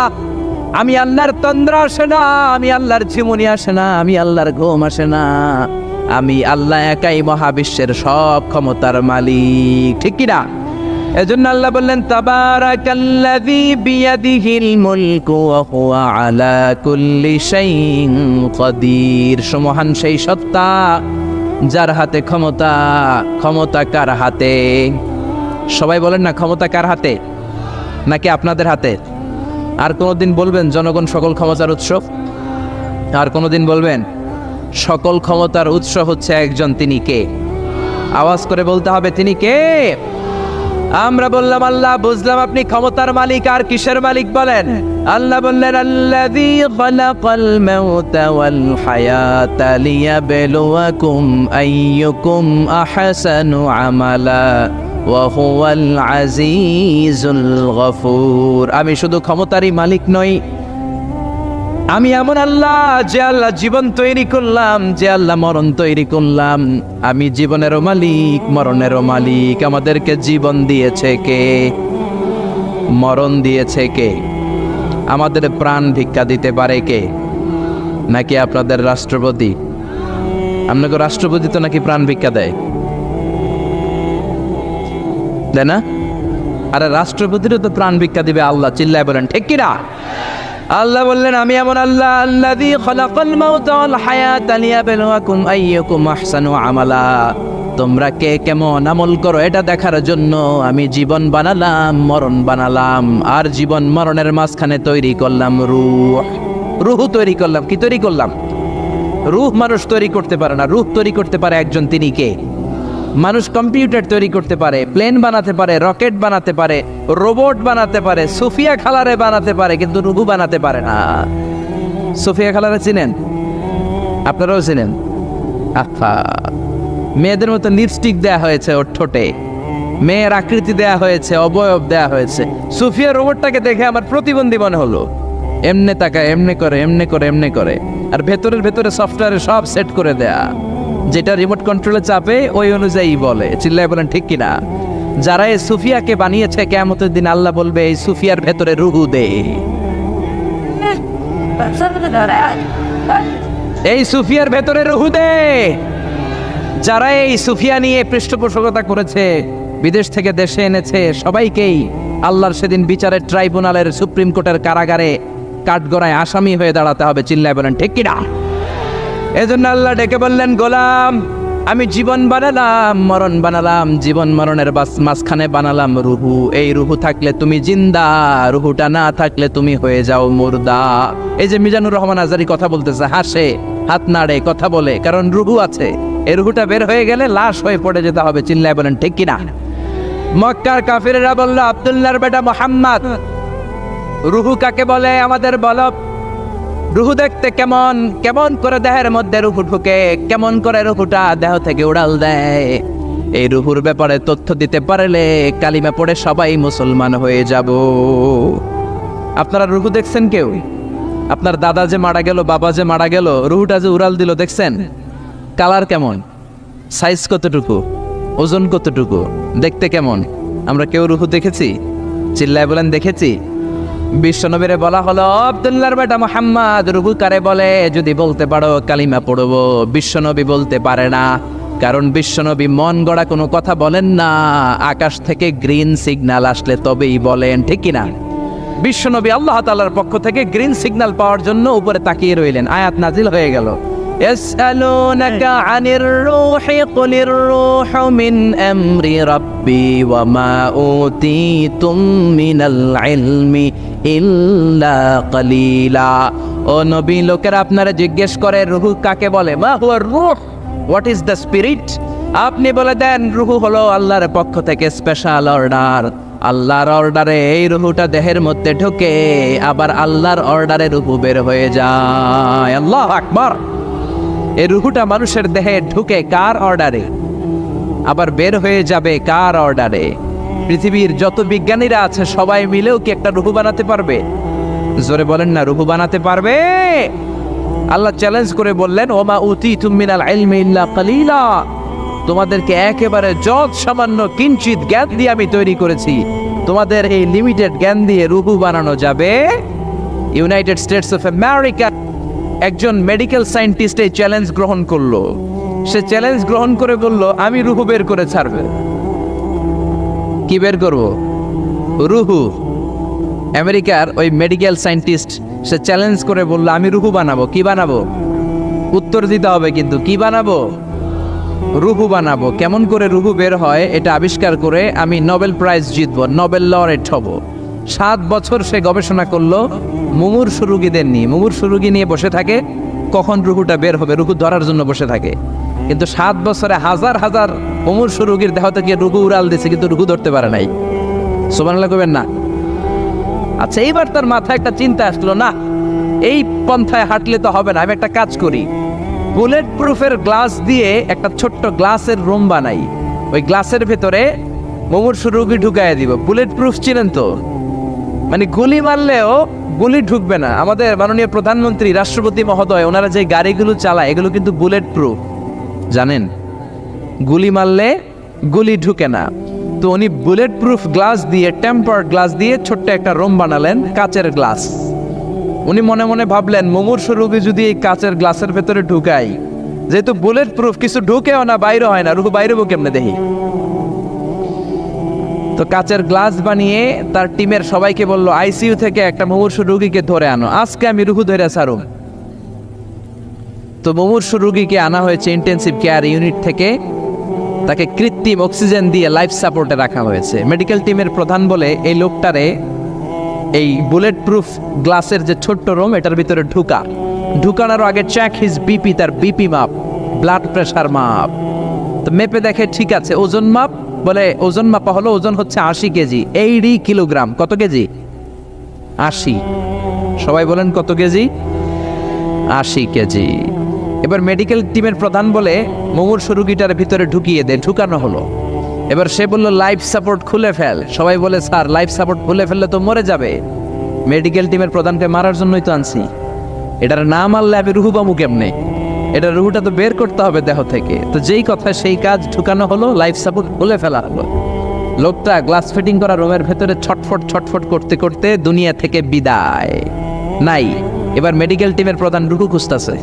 আমি আল্লাহর তন্দ্রা আসে না, আমি আল্লাহর ঝিমুনি আসে না, আমি আল্লাহর ঘুম আসে না। আমি আল্লাহ একাই মহাবিশ্বের সব ক্ষমতার মালিক, ঠিক কি না? এজন্য আল্লাহ বললেন তাবারাকাল্লাযী বিয়াদিহিল মুলকু ওয়া হুয়া আলা কুল্লি শাইইন কাদির। সুমহান সেই সত্তা যার হাতে ক্ষমতা। ক্ষমতা কার হাতে? সবাই বলেন না, ক্ষমতা কার হাতে? নাকি আপনাদের হাতে? আর কোনোদিন বলবেন জনগণ সকল ক্ষমতার উৎস? আর কোনোদিন বলবেন সকল ক্ষমতার উৎস হচ্ছে একজন, তিনি কে? আওয়াজ করে বলতে হবে, তিনি কে? আমরা বললাম আল্লাহ, বুঝলাম আপনি ক্ষমতার মালিক, আর কিসের মালিক বলেন? আল্লাহ বললেন আল্লাযী খালাকাল মাউতা ওয়াল হায়াতা লিয়াবলুয়াকুম আইয়ুকুম আহসানু আমালা ওয়া হুয়াল আজিজুল গফুর। আমি শুধু ক্ষমতারই মালিক নই, আমি এমন আল্লাহ, যে আল্লাহ জীবন তৈরি করলাম, যে আল্লাহ মরণ তৈরি করলাম। আমি জীবনেরও মালিক, মরণেরও মালিক। আমাদেরকে জীবন দিয়েছে কে? মরণ দিয়েছে কে? আমাদের প্রাণ ভিক্ষা দিতে পারে কে? নাকি আপনাদের রাষ্ট্রপতি? আপনাকে রাষ্ট্রপতি তো নাকি প্রাণ ভিক্ষা দেয়, দেয় না? আরে রাষ্ট্রপতিরও তো প্রাণ ভিক্ষা দিবে আল্লাহ। চিল্লায় বলেন ঠিক কিনা? আল্লাহ বললেন, আমি এমন আল্লাহ, আল্লাযী খালাকাল মাউতা ওয়াল হায়াতা লিয়াবলুয়াকুম আইয়ুকুম আহসানু আমালা। তোমরা কে কেমন আমল করো এটা দেখার জন্য আমি জীবন বানালাম, মরণ বানালাম, আর জীবন মরণের মাঝখানে তৈরি করলাম রূহ। রূহ তৈরি করলাম। কি তৈরি করলাম? রূহ মানুষ তৈরি করতে পারে না, রূহ তৈরি করতে পারে একজন। তিনি কে? মানুষ কম্পিউটার তৈরি করতে পারে, প্লেন বানাতে পারে, রকেট বানাতে পারে, রোবট বানাতে পারে, সুফিয়া খালারে বানাতে পারে, কিন্তু রুহু বানাতে পারে না। সুফিয়া খালারে চিনেন? আপনারাও চিনেন? আচ্ছা, মেয়েদের মতো লিপস্টিক দেয়া হয়েছে ওর ঠোঁটে, মেয়ের আকৃতি দেয়া হয়েছে, অবয়ব দেয়া হয়েছে। সুফিয়া রোবটটাকে দেখে আমার প্রতিবন্ধী মনে হলো। এমনে তাকায়, এমনে করে, এমনে করে, এমনে করে, আর ভেতরে সফটওয়্যারে সব সেট করে দেয়া, যেটা রিমোট কন্ট্রোলে চাপে ওই অনুযায়ী বলে। চিল্লায় বলেন ঠিক কিনা? যারা এই সুফিয়াকে বানিয়েছে, কিয়ামতের দিন আল্লাহ বলবে, এই সুফিয়ার ভেতরে রুহু দে, এই সুফিয়ার ভেতরে রুহু দে। যারা এই সুফিয়া নিয়ে পৃষ্ঠপোষকতা করেছে, বিদেশ থেকে দেশে এনেছে, সবাইকেই আল্লাহর সেদিন বিচারের ট্রাইব্যুনালের, সুপ্রিম কোর্টের কারাগারে কাঠগড়ায় আসামি হয়ে দাঁড়াতে হবে। চিল্লায় বলেন ঠিক কিনা? এজন্য আল্লাহ ডেকে বললেন, গোলাম, আমি জীবন বানালাম, মরণ বানালাম, জীবন মরণের মাঝখানে বানালাম রুহু। এই রুহু থাকলে তুমি জিন্দা, রুহুটা না থাকলে তুমি হয়ে যাও মুর্দা। এই যে মিজানুর রহমান আজারি কথা বলতেছে, হাসে, হাত নাড়ে, কথা বলে, কারণ রুহু আছে। এই রুহুটা বের হয়ে গেলে লাশ হয়ে পড়ে যেতে হবে। চিল্লায় বলেন ঠিক কিনা? মক্কার কাফিরেরা বলল, আব্দুল্লাহর বেটা মুহাম্মদ, রুহু কাকে বলে আমাদের বলো। রুহু দেখতে কেমন? কেমন করে দেহের মধ্যে রুহু ঢুকে, কেমন করে রুহুটা দেহ থেকে উড়াল দেয়। এই রুহুর ব্যাপারে তথ্য দিতে পারলে কালিমা পড়ে সবাই মুসলমান হয়ে যাব। আপনারা রুহু দেখছেন কেউ? আপনার দাদা যে মারা গেল, বাবা যে মারা গেল, রুহুটা যে উড়াল দিল, দেখছেন? কালার কেমন? সাইজ কতটুকু? ওজন কতটুকু? দেখতে কেমন? আমরা কেউ রুহু দেখেছি? চিল্লায় বলেন দেখেছি? বিশ্বনবীরে বলা হলো, আব্দুল্লাহর বেটা মুহাম্মদ, রুহু কারে বলে? যদি বলতে পারো কালিমা পড়বো। বিশ্বনবী বলতে পারে না, কারণ বিশ্বনবী মন গড়া কোনো কথা বলেন না। আকাশ থেকে গ্রিন সিগন্যাল আসলে তবেই বলেন, ঠিক কিনা? বিশ্বনবী আল্লাহ তাআলার পক্ষ থেকে গ্রিন সিগন্যাল পাওয়ার জন্য উপরে তাকিয়ে রইলেন। আয়াত নাজিল হয়ে গেল, ইয়াসআলুনাকা আনির রূহি কুলির রূহু মিন আমরি রাব্বি ওয়া মা উতীতুম মিনাল ইলমি ইল্লা কালিলা। ও নবী, লোকেরা আপনারা জিজ্ঞেস করে রূহ কাকে বলে? মা হুয়া রূহ, হোয়াট ইজ দ্য স্পিরিট? আপনি বলে দেন, রূহ হলো আল্লাহর পক্ষ থেকে স্পেশাল অর্ডার। আল্লাহর অর্ডারে এই রূহটা দেহের মধ্যে ঢোকে, আবার আল্লাহর অর্ডারে রূহ বের হয়ে যায়। আল্লাহু আকবার। এই রূহটা মানুষের দেহে ঢুকে কার অর্ডারে? আবার বের হয়ে যাবে কার অর্ডারে? পৃথিবীর যত বিজ্ঞানীরা আছে সবাই মিলেও কি একটা রূহ বানাতে পারবে? জোরে বলেন না, রূহ বানাতে পারবে? আল্লাহ চ্যালেঞ্জ করে বললেন, ওমা উতীতুম মিনাল ইলমি ইল্লা কালিলা। তোমাদেরকে একেবারে যত সামান্য কিঞ্চিত জ্ঞান দিয়ে আমি তৈরি করেছি, তোমাদের এই লিমিটেড জ্ঞান দিয়ে রূহ বানানো যাবে? ইউনাইটেড স্টেটস অফ আমেরিকা একজন মেডিকেল সায়েন্টিস্ট এই চ্যালেঞ্জ গ্রহণ করলো। সে চ্যালেঞ্জ গ্রহণ করে বলল, আমি রুহু বের করে ছাড়বে। কি বের করব? রুহু। আমেরিকার ওই মেডিকেল সায়েন্টিস্ট সে চ্যালেঞ্জ করে বলল, আমি রুহু বানাবো। কি বানাবো? উত্তর দিতে হবে কিন্তু, কি বানাবো? রুহু বানাবো। কেমন করে রুহু বের হয় এটা আবিষ্কার করে আমি নোবেল প্রাইজ জিতবো, নোবেল লরেট হব। 7 বছর সে গবেষণা করলো মুমূর্ষু রোগীদের নিয়ে। মুমূর্ষু রোগী নিয়ে বসে থাকে, কখন রুহুটা বের হবে, রুহু ধরার জন্য বসে থাকে। কিন্তু 7 বছরে হাজার হাজার মুমূর্ষু রোগীর দেহ থেকে রুহু উড়াল দিয়েছে, কিন্তু রুহু ধরতে পারে নাই। সুবহানাল্লাহ কইবেন না? আচ্ছা, এইবার তার মাথায় একটা চিন্তা আসলো, না এই পন্থায় হাঁটলে তো হবে না, আমি একটা কাজ করি, বুলেট প্রুফের গ্লাস দিয়ে একটা ছোট্ট গ্লাসের রুম বানাই। ওই গ্লাসের ভেতরে মুমূর্ষু রোগী ঢুকাইয়া দিব। বুলেট প্রুফ চিনেন তো? মানে গুলি মারলেও গুলি ঢুকবে না। আমাদের মাননীয় প্রধানমন্ত্রী, রাষ্ট্রপতি মহোদয়, ওনারা যে গাড়িগুলো চালায় এগুলো কিন্তু বুলেট প্রুফ, জানেন? গুলি মারলে গুলি ঢুকে না। তো উনি বুলেট প্রুফ গ্লাস দিয়ে, টেম্পার্ড গ্লাস দিয়ে ছোট্ট একটা রুম বানালেন, কাচের গ্লাস। উনি মনে মনে ভাবলেন, মুমূর্ষু রোগী যদি এই কাচের গ্লাসের ভেতরে ঢুকাই, যেহেতু বুলেট প্রুফ, কিছু ঢুকেও না, বাইরে হয় না, রুহু বাইরে কেমনে দেখি। তো কাচের গ্লাস বানিয়ে তার টিমের সবাইকে বলল, আইসিইউ থেকে একটা মুমূর্ষু রোগীকে ধরে আনো, আজকে আমি রুহু ধরে ছাড়ুম। তো মুমূর্ষু রোগীকে আনা হয়েছে ইন্টেন্সিভ কেয়ার ইউনিট থেকে, তাকে কৃত্রিম অক্সিজেন দিয়ে লাইফ সাপোর্টে রাখা হয়েছে। মেডিকেল টিমের প্রধান বলে, এই লোকটারে এই বুলেট প্রুফ গ্লাসের যে ছোট্ট রুম, এটার ভিতরে ঢুকানোর আগে চেক হিজ বিপি, তার বিপি মাপ, ব্লাড প্রেশার মাপ। তো মেপে দেখে ঠিক আছে। ওজন মাপ, বলে ওজন মাপা হলো, ওজন হচ্ছে 80 কেজি, 80 কিলোগ্রাম। কত কেজি? 80। সবাই বলেন কত কেজি? 80 কেজি। এবার মেডিকেল টিমের প্রধান বলে, মুমূর্ষু রোগীটার ভিতরে ঢুকিয়ে দে। ঢুকানো হলো। এবার সে বলল, লাইফ সাপোর্ট খুলে ফেল। সবাই বলে, স্যার লাইফ সাপোর্ট খুলে ফেললে তো মরে যাবে। মেডিকেল টিমের প্রধানকে মারার জন্যই তো আনছি, এটার না মারলে আমি রুহু পামু কেমনে? এটা রুহুটা তো বের করতে হবে দেহ থেকে। তো যেই কথা সেই কাজ, ঢুকানো হলো, লাইফ সাপোর্ট খুলে ফেলা হলো। লোকটা গ্লাস ফিটিং করা রুমের ভেতরে ছটফট করতে করতে দুনিয়া থেকে বিদায় নাই। এবার মেডিকেল টিমের প্রধান রুহু খুঁজতেছে।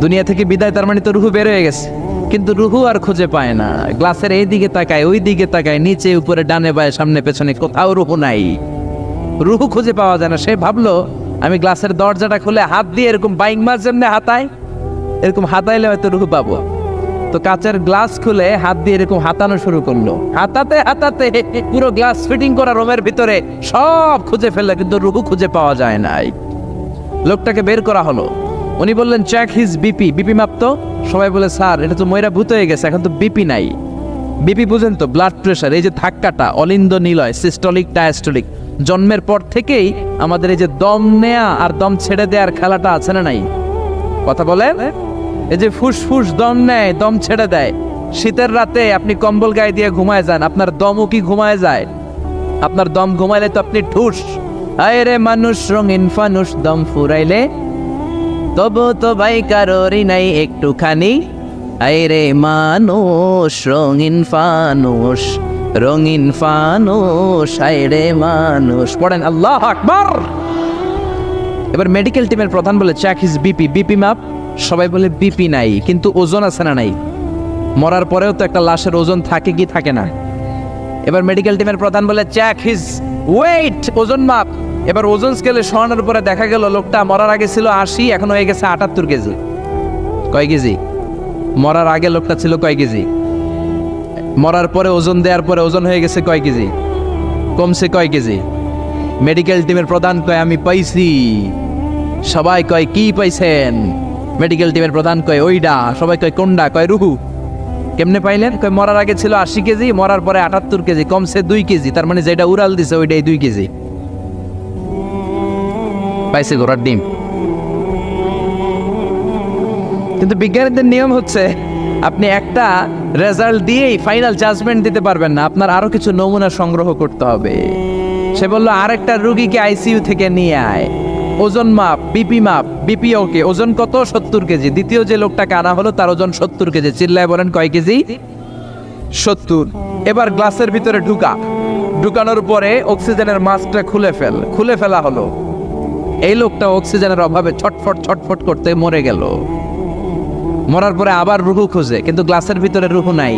দুনিয়া থেকে বিদায়, তার মানে তো রুহু বের হয়ে গেছে, কিন্তু রুহু আর খুঁজে পায় না। গ্লাসের এই দিকে তাকায়, ওই দিকে তাকায়, নিচে উপরে, ডানে বায়ে, সামনে পেছনে, কোথাও রুহু নাই। রুহু খুঁজে পাওয়া যায় না। সে ভাবলো, আমি গ্লাসের দরজাটা খুলে হাত দিয়ে এরকম বাইং মাছ যেমনি হাতায়, এরকম হাতাইলে হয়তো রুহু পাবো। তো কাচের গ্লাস খুলে হাত দিয়ে এরকম হাতানো শুরু করলো। হাতাতে হাতাতে পুরো গ্লাস ফিটিং করা রুমের ভিতরে সব খুঁজে ফেললো, কিন্তু রুহু খুঁজে পাওয়া যায় নাই। লোকটাকে বের করা হলো। উনি বললেন, চেক হিজ বিপি, বিপি মাপতো। সবাই বলে, স্যার এটা তো ময়রা ভূত হয়ে গেছে, এখন তো বিপি নাই। বিপি বুঝেন তো, ব্লাড প্রেশার। এই যে ধাক্কাটা, অলিন্দ নিলয়, সিস্টোলিক ডায়াস্টোলিক, জন্মের পর থেকেই আমাদের এই যে দম নেয়া আর দম ছেড়ে দেওয়ার খেলাটা আছে না নাই? কথা বলেন। এই যে ফুসফুস দম নেয়, দম ছেড়ে দেয়। শীতের রাতে আপনি কম্বল গায়ে দিয়ে ঘুমায় যান, আপনার দমও কি ঘুমায় যায়? আপনার দম ঘুমাইলে তো আপনি ঠুস। আয় রে মানুষ রঙিন ফানুষ, দম ফুরাইলে তবু তো ভাই কারোরই নাই একটুখানি। আয় রে মানুষ রঙিন ফানুষ, রঙিন ফানুষ, আয় রে মানুষ। পড়েন আল্লাহু আকবার। এবার মেডিকেল টিমের প্রধান বলে, চেক হিজ বিপি, বিপি মাপ। সবাই বলে, বিপি নাই, কিন্তু ওজন আছে না নাই? মরার পরেও তো একটা লাশের ওজন থাকে কি থাকে না? এবার মেডিকেল টিমের প্রধান বলে, চেক হিজ ওয়েট, ওজন মাপ। এবার ওজন স্কেলে শোয়ানোর পরে দেখা গেল লোকটা মরার আগে ছিল 80, এখন হয়ে গেছে 78 কেজি। কয় কেজি? মরার আগে লোকটা ছিল কয় কেজি? মরার পরে ওজন দেওয়ার পরে ওজন হয়ে গেছে কয় কেজি? কমছে কয় কেজি? মেডিকেল টিমের প্রধান কয়, আমি পাইছি। সবাই কয়, কি পাইছেন? মেডিকেল টিমের প্রধান কয়, ওইডা। সবাই কয়, কোনডা? কয়, রুহু। কেমনে পাইলেন? কয়, মরার আগে ছিল 80 কেজি, মরার পরে 78 কেজি, কমছে 2 কেজি। তার মানে যেটা উড়াল দিছে ওইটাই 2 কেজি। পাইছে ঘোড়ার ডিম। কিন্তু বিজ্ঞানীদের নিয়ম হচ্ছে, আপনি একটা রেজাল্ট দিয়েই ফাইনাল জাজমেন্ট দিতে পারবেন না, আপনার আরো কিছু নমুনা সংগ্রহ করতে হবে। সে বলল, আরেকটা রোগীকে আইসিইউ থেকে নিয়ে আয়, ওজন মাপ, বিপি মাপ। বিপি ওকে, ওজন কত? 70 কেজি। দ্বিতীয় যে লোকটাকে আনা হলো তার ওজন 70 কেজি। চিল্লায় বলেন, কয় কেজি? 70। এবার গ্লাসের ভিতরে ঢুকানোর পরে অক্সিজেনের মাস্কটা খুলে ফেলা হলো। এই লোকটা অক্সিজেনের অভাবে ছটফট করতে মরে গেল। মরার পরে আবার রুহু খুঁজে, কিন্তু গ্লাসের ভিতরে রুহু নাই।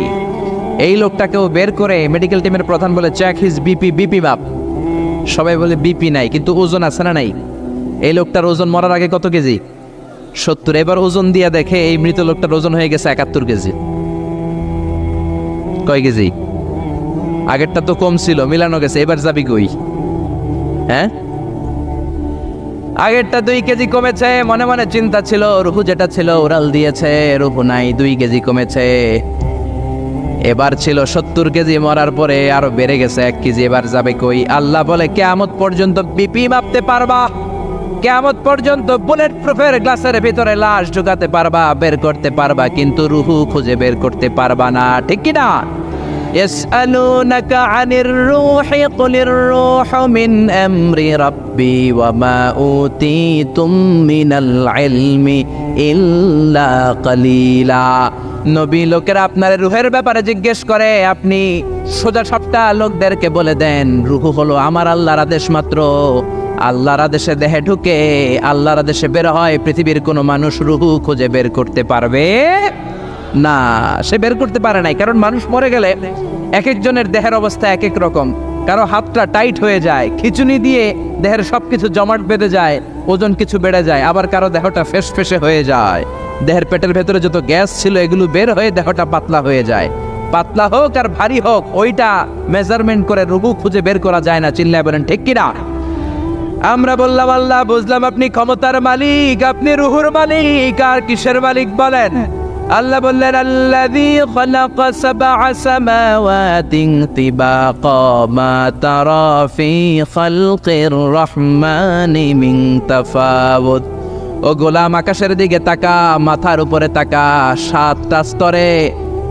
এই লোকটাকেও বের করে মেডিকেল টিমের প্রধান বলে, চেক হিজ বিপি, বিপি মাপ। সবাই বলে, বিপি নাই, কিন্তু ওজন আছে না নাই? এই লোকটার ওজন মরার আগে কত কেজি? 70। এবার ওজন দিয়ে দেখে এই মৃত লোকটার ওজন হয়ে গেছে 71 কেজি। কয় কেজি? আগেরটা তো কম ছিল, মিলানো গেছে। এবার যাবি কই? হ্যাঁ, আগেরটা 2 কেজি কমেছে। মনে মনে চিন্তা ছিল, রুহু যেটা ছিল উড়াল দিয়েছে, রুহু নাই, 2 কেজি কমেছে। এবার ছিল 70 কেজি, মরার পরে আরো বেড়ে গেছে 1 কেজি। এবার যাবে কই? আল্লাহ বলে, কিয়ামত পর্যন্ত বিপি মাপতে পারবা, কিয়ামত পর্যন্ত বুলেট প্রুফের গ্লাসের ভিতরে লাশ ঢুকাতে পারবা, বের করতে পারবা, কিন্তু রুহু খুঁজে বের করতে পারবা না। ঠিক কি না? ইয়াসআলুনাকা আনির রূহি কুলির রূহু মিন আমরি রাব্বি ওয়া মা উতীতুম মিনাল ইলমি ইল্লা কালিলা। নবী লোকেরা আপনার রূহের ব্যাপারে জিজ্ঞেস করে, আপনি সোজা সাপটা লোকদেরকে বলে দেন রূহ হলো আমার আল্লাহর আদেশ মাত্র। আল্লাহর আদেশে দেহে ঢুকে আল্লাহর আদেশে বের হয়। পৃথিবীর কোনো মানুষ রূহ খুঁজে বের করতে পারবে না, সে বের করতে পারে নাই। কারণ মানুষ মরে গেলে এক একজনের দেহের অবস্থা এক এক রকম। কারো হাতটা টাইট হয়ে যায়, খিচুনি দিয়ে দেহের সবকিছু জমাট বেঁধে যায়, ওজন কিছু বেড়ে যায়। আবার কারো দেহটা ফেসফেসে হয়ে যায়, দেহের পেটের ভেতরে যত গ্যাস ছিল এগুলো বের হয়ে দেহটা পাতলা হয়ে যায়। পাতলা হোক আর ভারী হোক, ওইটা মেজারমেন্ট করে রূহ খুঁজে বের করা যায় না। চিল্লায় বলেন ঠিক কিনা? আমরা বললাম আল্লাহ, বুঝলাম আপনি ক্ষমতার মালিক, আপনি রুহুর মালিক, আর কিসের মালিক বলেন? আল্লাহ বললেন আল্লাযী খালাকা সাবআ সামাওয়াতিন তিবাকা মা তারা ফি খালকির রহমানি মিন তাফাউত। ও গোলাম, আকাশের দিকে তাকা, মাথার উপরে তাকা। 7টা স্তরে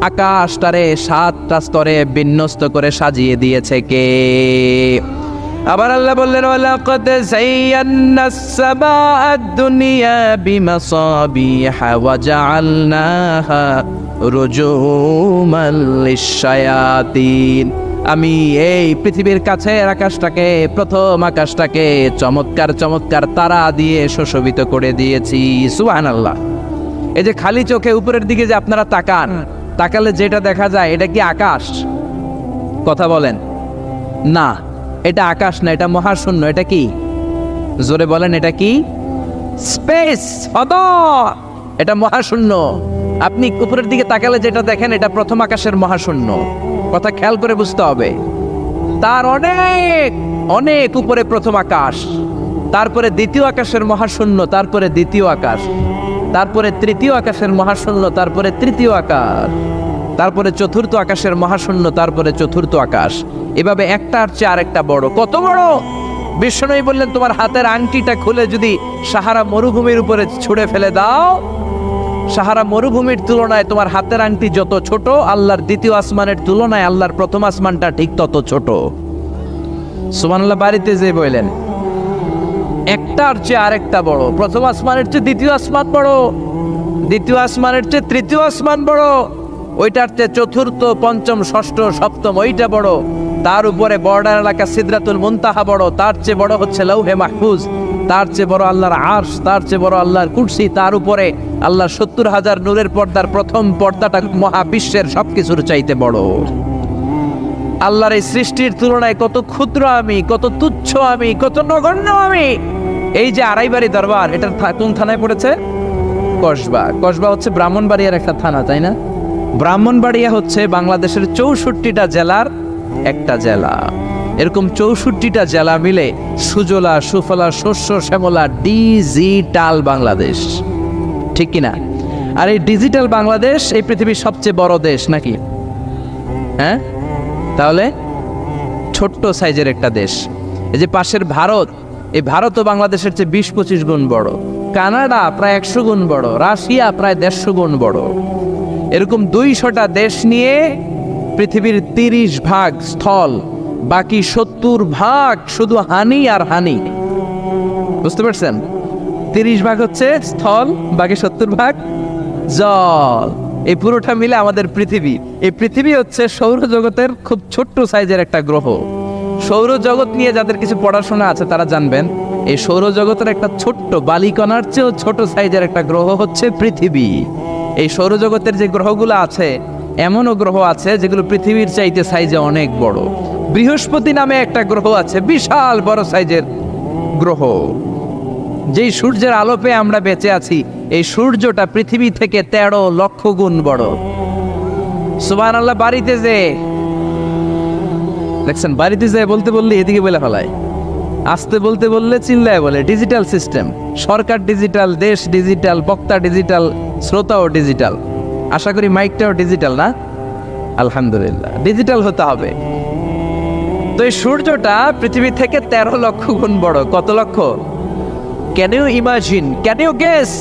আকাশটারে 7টা স্তরে বিন্যস্ত করে সাজিয়ে দিয়েছে কে? আবার আল্লাহ বললেন ওয়ালাকাদ যায়্যানাস সামাআদ দুনিয়া বিমাসাবিহা ওয়া জাআলনাহা রুজুমান লিশ-শায়াতিন। আমি এই পৃথিবীর কাছের আকাশটাকে, প্রথম আকাশটাকে চমৎকার চমৎকার তারা দিয়ে সুশোভিত করে দিয়েছি। সুবহানাল্লাহ। এই যে খালি চোখে উপরের দিকে যে আপনারা তাকান, তাকালে যেটা দেখা যায় এটা কি আকাশ? কথা বলেন না, এটা আকাশ না, এটা মহাশূন্য। এটা কি? জোরে বলেন, এটা কি? স্পেস, ফাদা। এটা মহাশূন্য। আপনি উপরের দিকে তাকালে যেটা দেখেন এটা প্রথম আকাশের মহাশূন্য। কথা খেয়াল করে বুঝতে হবে। তার অনেক অনেক উপরে প্রথম আকাশ, তারপরে দ্বিতীয় আকাশের মহাশূন্য, তারপরে দ্বিতীয় আকাশ, তারপরে তৃতীয় আকাশের মহাশূন্য, তারপরে তৃতীয় আকাশ, তারপরে চতুর্থ আকাশের মহাশূন্য, তারপরে চতুর্থ আকাশ। এভাবে একটার চেয়ে আরেকটা বড়। কত বড়? বিষ্ণু বললেন তোমার হাতের আংটিটা খুলে যদি সাহারা মরুভূমির উপরে ছুঁড়ে ফেলে দাও, সাহারা মরুভূমির তুলনায় তোমার হাতের আংটি যত ছোট, আল্লাহর দ্বিতীয় আসমানের তুলনায় আল্লাহর প্রথম আসমানটা ঠিক তত ছোট। সুবহানাল্লাহ। বাড়িতে যে বললেন একটার চেয়ে আরেকটা বড়। প্রথম আসমানের চেয়ে দ্বিতীয় আসমান বড়, দ্বিতীয় আসমানের চেয়ে তৃতীয় আসমান বড়, ওইটার চেয়ে চতুর্থ, পঞ্চম, ষষ্ঠ, সপ্তম ওইটা বড়। তার উপরে বর্ডার এলাকা সিদরাতুল মুনতাহা বড়, তার চেয়ে বড় হচ্ছে লৌহে মাহফুজ, তার চেয়ে বড় আল্লাহর আরশ, তার চেয়ে বড় আল্লাহর কুরসি, তার উপরে আল্লাহর 70,000 নূরের পর্দার প্রথম পর্দাটা মহাবিশ্বের সবকিছুর চাইতে বড়। আল্লাহর এই সৃষ্টির তুলনায় কত ক্ষুদ্র আমি, কত তুচ্ছ আমি, কত নগণ্য আমি। এই যে আড়াইবাড়ি দরবার, এটার কোন থানায় পড়েছে? কসবা। কসবা হচ্ছে ব্রাহ্মণবাড়িয়ার একটা থানা, তাই না? ব্রাহ্মণবাড়িয়া হচ্ছে বাংলাদেশের 64টা জেলার একটা জেলা। এরকম 64টা জেলা মিলে সুজলা সুফলা শস্য শ্যামলা ডিজিটাল বাংলাদেশ, ঠিক কিনা? আর এই ডিজিটাল বাংলাদেশ এই পৃথিবীর সবচেয়ে বড় দেশ নাকি? হ্যাঁ, তাহলে ছোট্ট সাইজের একটা দেশ। এই যে পাশের ভারত, এই ভারতও বাংলাদেশের চেয়ে 20-25 গুণ বড়। কানাডা প্রায় 100 গুণ বড়, রাশিয়া প্রায় 150 গুণ বড়। এরকম 200টা দেশ নিয়ে পৃথিবীর 30 ভাগ স্থল, বাকি 70 ভাগ শুধু হানি আর হানি। বুঝতে পারছেন? 30 ভাগ হচ্ছে স্থল, বাকি 70 ভাগ জল। এই পুরোটা মিলে আমাদের পৃথিবী। এই পৃথিবী হচ্ছে সৌরজগতের খুব ছোট্ট সাইজের একটা গ্রহ। সৌরজগৎ নিয়ে যাদের কিছু পড়াশোনা আছে তারা জানবেন, এই সৌরজগতের একটা ছোট্ট বালিকণার চেয়েও ছোট সাইজের একটা গ্রহ হচ্ছে পৃথিবী। এই সৌরজগতের যে গ্রহগুলো আছে, এমনও গ্রহ আছে যেগুলো পৃথিবীর চাইতে সাইজে অনেক বড়। বৃহস্পতি নামে একটা গ্রহ আছে, বিশাল বড় সাইজের গ্রহ। যেই সূর্যের আলো পেয়ে আমরা বেঁচে আছি, এই সূর্যটা পৃথিবী থেকে 13 লক্ষ গুণ বড়। সুবহানাল্লাহ। বাড়িতে যে দেখছেন, বাড়িতে যে বলতে বললে এদিকে বলে ফেলায়, আসতে বলতে বললে চিল্লায় বলে। ডিজিটাল সিস্টেম, সরকার ডিজিটাল, দেশ ডিজিটাল, বক্তা ডিজিটাল, শ্রোতাও ডিজিটাল। আশা করি মাইকটাও ডিজিটাল না? আলহামদুলিল্লাহ, ডিজিটাল হতে হবে। তো এই সূর্যটা পৃথিবী থেকে 13 লক্ষ গুণ বড়। কত লক্ষ? Can you imagine, can you guess?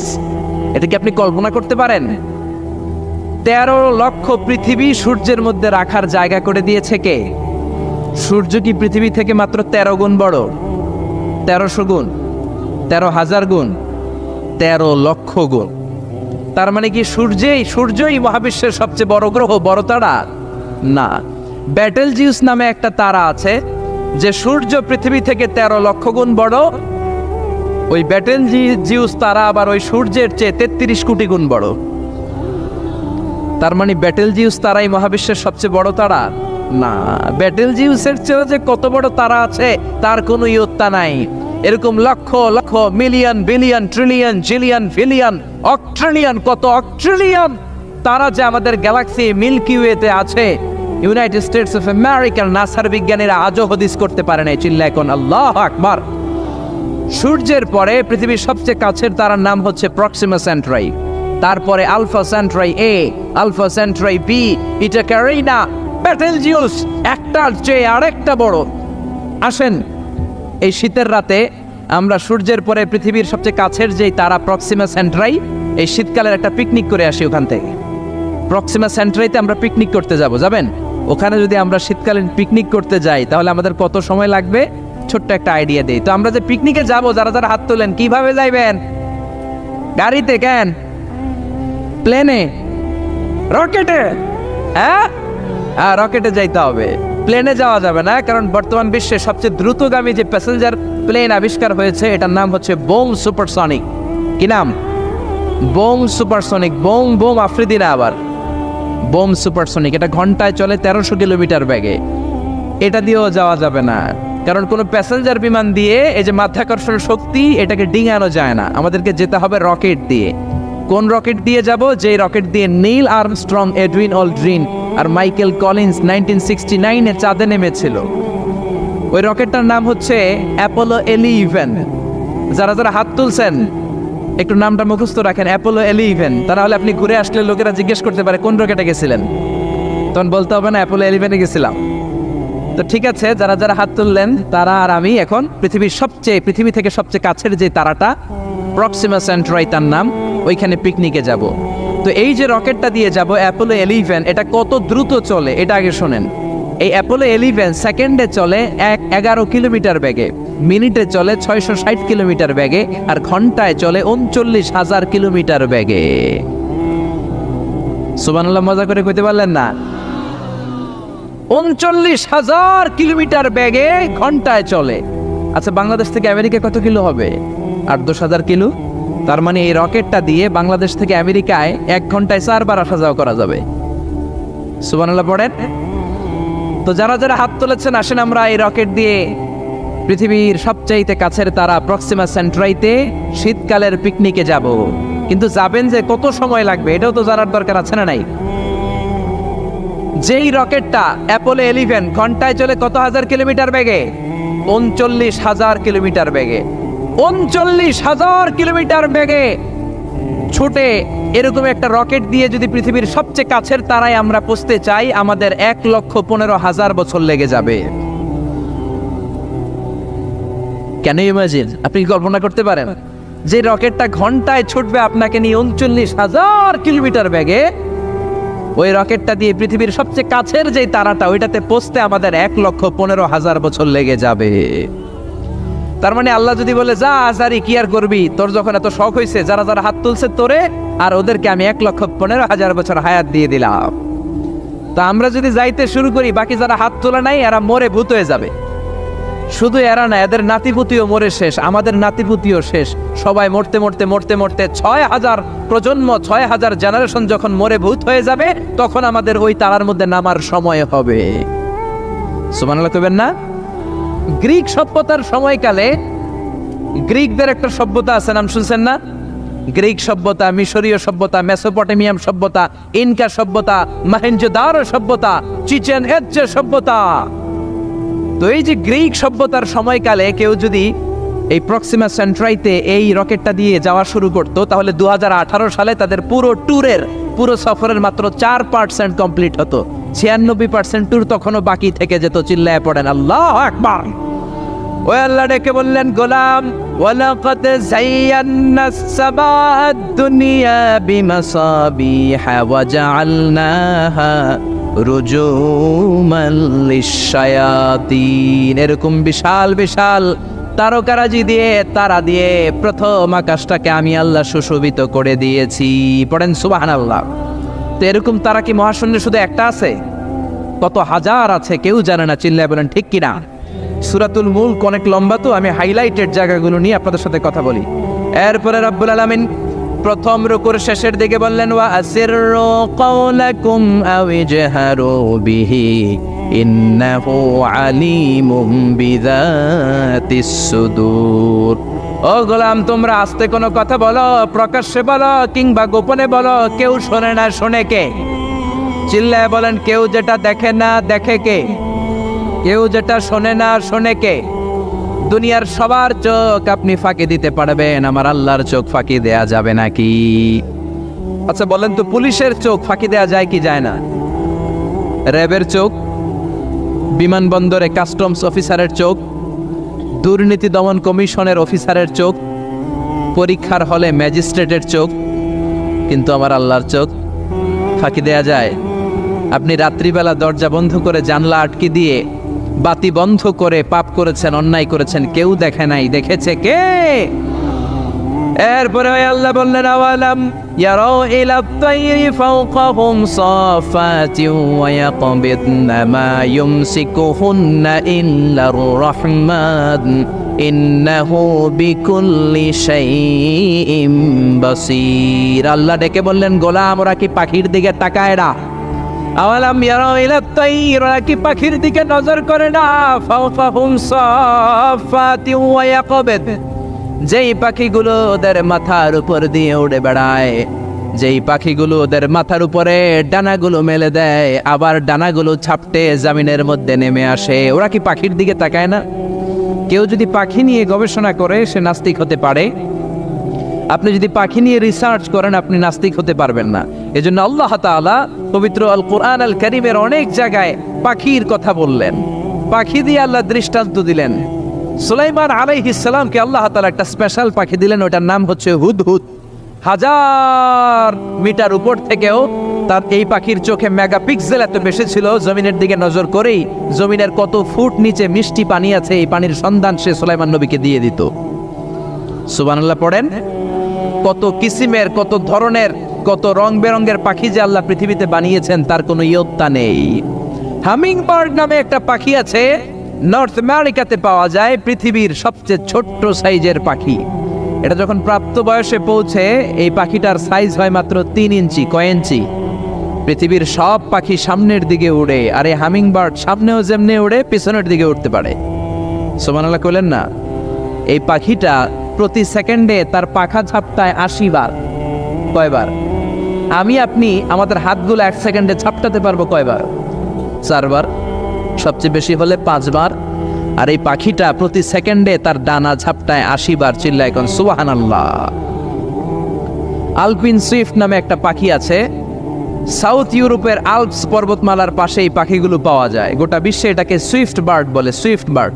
এটা কি আপনি কল্পনা করতে পারেন? 13 লক্ষ পৃথিবী সূর্যের মধ্যে রাখার জায়গা করে দিয়েছে কে? সূর্য কি পৃথিবী থেকে মাত্র 13 গুণ বড়? 1300 গুণ, 13,000 গুণ, 13 লক্ষ গুণ। তার মানে কি সূর্যই মহাবিশ্বের সবচেয়ে বড় গ্রহ, বড় তারা? না, ব্যাটেলজিউস নামে একটা তারা আছে যে সূর্য পৃথিবী থেকে 13 লক্ষ গুণ বড়। ওই ব্যাটেলজিউস তারা আবার ওই সূর্যের চেয়ে 33 কোটি গুণ বড়। তার মানে ব্যাটেলজিউস তারাই মহাবিশ্বের সবচেয়ে বড় তারা? না, ব্যাটেলজিউসের চেয়েও যে কত বড় তারা আছে তার কোনো ইয়ত্তা নাই। এরকম lakh lakh, million, billion, trillion, zillion, billion, octillion, কত অক্ট্রিলিয়ন তারা যে আমাদের গ্যালাক্সি মিল্কি ওয়েতে আছে, ইউনাইটেড স্টেটস অফ আমেরিকার নাসার বিজ্ঞানীরা আজও হদিস করতে পারে নাই। চিল্লায় কোন আল্লাহু আকবার। সূর্যের পরে পৃথিবীর সবচেয়ে কাছের তারার নাম হচ্ছে প্রক্সিমা সেন্ট্রাই, তারপরে আলফা সেন্ট্রাই এ, আলফা সেন্ট্রাই বি, এটা ক্যারিনা, ব্যাটেলজিউস একটার চেয়ে আরেকটা বড়। আসেন এই শীতের রাতে আমরা সূর্যের পরে পৃথিবীর সবচেয়ে কাছের যেই তারা প্রক্সিমা সেন্ট্রাই, এই শীতকালের একটা পিকনিক করে আসি ওখান থেকে। প্রক্সিমা সেন্ট্রাইতে আমরা পিকনিক করতে যাবেন? ওখানে যদি আমরা শীতকালীন পিকনিক করতে যাই তাহলে আমাদের কত সময় লাগবে? ছোট্ট একটা আইডিয়া দেই তো। আমরা যে পিকনিকে যাব, যারা যারা হাত তোলেন, কিভাবে যাইবেন? গাড়িতে? কেন? প্লেনে? রকেটে? হ্যাঁ, রকেটে যাইতে হবে, প্লেনে যাওয়া যাবে না। কারণ বর্তমান বিশ্বে সবচেয়ে দ্রুতগামী যে প্যাসেঞ্জার প্লেন আবিষ্কার হয়েছে এটার নাম হচ্ছে বোম সুপারসনিক। কি নাম? Bomb supersonic. Bomb bomb Afridi না, আবার বোম সুপারসনিক। এটা ঘন্টায় চলে 1300 কিলোমিটার বেগে। এটা দিয়েও যাওয়া যাবে না, কারণ কোনো প্যাসেঞ্জার বিমান দিয়ে এই যে মাধ্যাকর্ষণ শক্তি এটাকে ডিঙানো যায় না। আমাদেরকে যেতে হবে রকেট দিয়ে। কোন রকেট দিয়ে যাব? যে রকেট দিয়ে নীল আর্মস্ট্রং, এডউইন অলড্রিন আর মাইকেল কলিন্স 1969-এ চাঁদে নেমেছিল। ওই রকেটটার নাম হচ্ছে অ্যাপোলো 11। যারা যারা হাত তুলছেন একটু নামটা মুখস্থ রাখেন, অ্যাপোলো 11। তাহলে আপনি ঘুরে আসলে লোকেরা জিজ্ঞেস করতে পারে কোন রকেটে গেছিলেন, তখন বলতে হবে না অ্যাপোলো 11-এ গেছিলাম। তো ঠিক আছে, যারা যারা হাত তুললেন তারা আর আমি এখন পৃথিবী থেকে সবচেয়ে কাছের যে তারাটা প্রক্সিমা সেন্ট্রাই তার নাম, ওইখানে পিকনিকে যাব। তো এই যে রকেটটা দিয়ে যাব অ্যাপোলো 11, এটা কত দ্রুত চলে এটা আগে শোনেন। এই অ্যাপোলো 11 সেকেন্ডে চলে 11 কিলোমিটার বেগে, মিনিটে চলে 660 কিলোমিটার বেগে, আর ঘন্টায় চলে 39,000 কিলোমিটার বেগে। সুবহানাল্লাহ, মজা করে কইতে পারলেন না? 39,000 কিলোমিটার বেগে ঘন্টায় চলে। আচ্ছা, বাংলাদেশ থেকে আমেরিকা কত কিলো হবে? 8-10,000 কিলো। তার মানে এই রকেটটা দিয়ে বাংলাদেশ থেকে আমেরিকায় 1 ঘন্টায় 4 বার আসা যাওয়া করা যাবে। সুবহানাল্লাহ পড়েন। তো যারা যারা হাত তুলেছেন, আসেন আমরা এই রকেট দিয়ে পৃথিবীর সবচাইতে কাছের তারা প্রক্সিমা সেন্ট্রাইতে শীতকালের পিকনিকে যাব। কিন্তু যাবেন যে কত সময় লাগবে এটাও তো জানার দরকার আছে না নাই? যেই রকেটটা অ্যাপোলো 11 ঘন্টায় চলে কত হাজার কিলোমিটার বেগে? 39,000 কিলোমিটার বেগে। 39,000 কিলোমিটার বেগে ছুটে এরকম একটা রকেট দিয়ে যদি পৃথিবীর সবচেয়ে কাছের তারায় আমরা পৌঁছতে চাই, আমাদের 1,15,000 বছর লেগে যাবে। কেন ইমাজিন? আপনি কি কল্পনা করতে পারেন যে রকেটটা ঘন্টায় ছুটবে আপনাকে নিয়ে 39,000 কিলোমিটার বেগে, ওই রকেটটা দিয়ে পৃথিবীর সবচেয়ে কাছের যে তারাটা ওইটাতে পৌঁছতে আমাদের 1,15,000 বছর লেগে যাবে। তার মানে আল্লাহ যদি বলে যা আজারি কি আর করবি, তোর যখন এত শখ হয়েছে, যারা যারা হাত তুলছে তোরে আর ওদেরকে আমি 1,15,000 বছর হায়াত দিয়ে দিলাম। তা আমরা যদি যাইতে শুরু করি, বাকি যারা হাত তোলা নাই এরা মরে ভূত হয়ে যাবে। শুধু এরা না, এদের নাতিপুতিও মরে শেষ, আমাদের নাতিপুতিও শেষ। সবাই মরতে মরতে মরতে মরতে 6,000 প্রজন্ম, 6,000 জেনারেশন যখন মরে ভূত হয়ে যাবে, তখন আমাদের ওই তারার মধ্যে নামার সময় হবে। সুবহানাল্লাহ কইবেন না? গ্রিক সভ্যতার সময়কালে গ্রিকদের একটা সভ্যতা আছে, নাম শুনছেন না? গ্রিক সভ্যতা, মিশরীয় সভ্যতা, মেসোপটেমিয়াম সভ্যতা, ইনকা সভ্যতা, মহেঞ্জোদারো সভ্যতা, চিচেন ইৎজা সভ্যতা। তো এই যে গ্রিক সভ্যতার সময়কালে কেউ যদি এই প্রক্সিমা সেন্ট্রাইতে এই রকেটটা দিয়ে যাওয়া শুরু করতো, তাহলে 2018 সালে তাদের পুরো সফরের মাত্র 4% কমপ্লিট হতো। 96% ট্যুর তখনও বাকি থেকে যেত। চিল্লায় পড়েন আল্লাহু আকবার। ওই আল্লাহ ডেকে বললেন, গোলাম وَلَقَدْ زَيَّنَّا السَّمَاءَ الدُّنْيَا بِمَصَابِيحَ وَجَعَلْنَاهَا رُجُومًا لِلشَّيَاطِينِ। এরকম বিশাল বিশাল তারকারাজি দিয়ে, তারা দিয়ে প্রথম আকাশটাকে আমি আল্লাহ সুশোভিত করে দিয়েছি। পড়েন সুবহানাল্লাহ। তো এরকম তারা কি মহাশূন্যে শুধু একটা আছে? কত হাজার আছে কেউ জানে না। চিল্লায় বলেন ঠিক কিনা? সূরাতুল মুলক অনেক লম্বা, তো আমি হাইলাইটেড জায়গাগুলো নিয়ে আপনাদের সাথে কথা বলি। এরপরে রব্বুল আলামিন প্রথম রুকুর শেষের দিকে বললেন, ওয়া আসিররু কাওলাকুম আও ইজহারু বিহি ইন্নাহু আলিমুম বিযাতিস সুদূর। ও গোলাম, তোমরা আস্তে কোনো কথা বলো, প্রকাশ্যে বলো কিংবা গোপনে বলো, কেউ শোনে না, শোনে কে? চিল্লায় বলেন, কেউ যেটা দেখে না দেখে কে? কেউ যেটা শোনে না শোনে কে? দুনিয়ার সবার চোখ আপনি ফাঁকি দিতে পারবেন, আমার আল্লাহর চোখ ফাঁকি দেয়া যাবে নাকি? আচ্ছা বলেন তো, পুলিশের চোখ ফাঁকি দেয়া যায় কি যায় না? র্যাবের চোখ, বিমানবন্দরে কাস্টমস অফিসারের চোখ, দুর্নীতি দমন কমিশনের অফিসারের চোখ, পরীক্ষার হলে ম্যাজিস্ট্রেটের চোখ, কিন্তু আমার আল্লাহর চোখ ফাঁকি দেয়া যায়? আপনি রাত্রিবেলা দরজা বন্ধ করে জানলা আটকে দিয়ে বাতি বন্ধ করে পাপ করেছেন, অন্যায় করেছেন, কেউ দেখে নাই, দেখেছে কে? এরপরে আল্লাহ বললেন, আওয়ালাম ইয়ারাউ ইলা তাইরি ফাওকাহুম সাফাতিন ওয়া ইয়াকবিদনা মা ইউমসিকুহুন্না ইল্লার রাহমান ইন্নাহু বিকুল্লি শাইইন বাসীর। আল্লাহ ডেকে বললেন, গোলাম ওরা কি পাখির দিকে তাকায় না? আওয়ালাম ইয়ারাউ ইলা তাইর, ওরা কি পাখির দিকে নজর করে না? ফাওকাহুম সাফাতিন ওয়া ইয়াকবিদ, যেই পাখিগুলো ওদের মাথার উপর দিয়ে উড়ে বেড়ায়, যেই পাখিগুলো ওদের মাথার উপরে ডানাগুলো মেলে দেয়, আবার ডানাগুলো ছাপটে জমিনের মধ্যে নেমে আসে, ওরা কি পাখির দিকে তাকায় না? কেউ যদি পাখি নিয়ে গবেষণা করে সে নাস্তিক হতে পারে। আপনি যদি পাখি নিয়ে রিসার্চ করেন আপনি নাস্তিক হতে পারবেন না। এজন্য আল্লাহ তাআলা পবিত্র আল কোরআন আল কারীমের অনেক জায়গায় পাখির কথা বললেন, পাখি দিয়ে আল্লাহ দৃষ্টান্ত দিলেন। সুলাইমান আলাইহিস সালামকে আল্লাহ তাআলা একটা স্পেশাল পাখি দিলেন, ওটার নাম হচ্ছে হুদহুদ। 1000 মিটার উপর থেকেও তার এই পাখির চোখে মেগাপিক্সেল এত বেশি ছিল, জমিনের দিকে নজর করেই জমিনের কত ফুট নিচে মিষ্টি পানি আছে এই পানির সন্ধান সে সুলাইমান নবীকে দিয়ে দিত। সুবহানাল্লাহ পড়েন। কত কিসিমের, কত ধরনের, কত রং বেরঙের পাখি যে আল্লাহ পৃথিবীতে বানিয়েছেন তার কোনো ইয়ত্তা নেই। হামিং বার্ড নামে একটা পাখি আছে, নর্থ আমেরিকাতে পাওয়া যায়, পৃথিবীর সবচেয়ে ছোট্ট সাইজের পাখি। এটা যখন প্রাপ্ত বয়সে পৌঁছে এই পাখিটার সাইজ হয় মাত্র 3 ইঞ্চি। কয় ইঞ্চি? পৃথিবীর সব পাখি সামনের দিকে উড়ে, আর এই হামিং বার্ড সামনেও যেমনি উড়ে পিছনের দিকে উঠতে পারে। সুবহানাল্লাহ কইলেন না? এই পাখিটা প্রতি সেকেন্ডে তার পাখা ঝাপটায় 80 বার। কয়বার? আমি আপনি আমাদের হাতগুলো 1 সেকেন্ডে ঝাপটাতে পারবো কয়বার? 4 বার, সবচেয়ে বেশি হলে 5 বার। আর এই পাখিটা প্রতি সেকেন্ডে তার ডানা ঝাপটায় 80 বার। চিল্লায় কোন সুবহানাল্লাহ। আলপিন সুইফট নামে একটা পাখি আছে, সাউথ ইউরোপের আল্পস পর্বতমালার পাশে এই পাখিগুলো পাওয়া যায়। গোটা বিশ্বে এটাকে সুইফট বার্ড বলে, সুইফট বার্ড।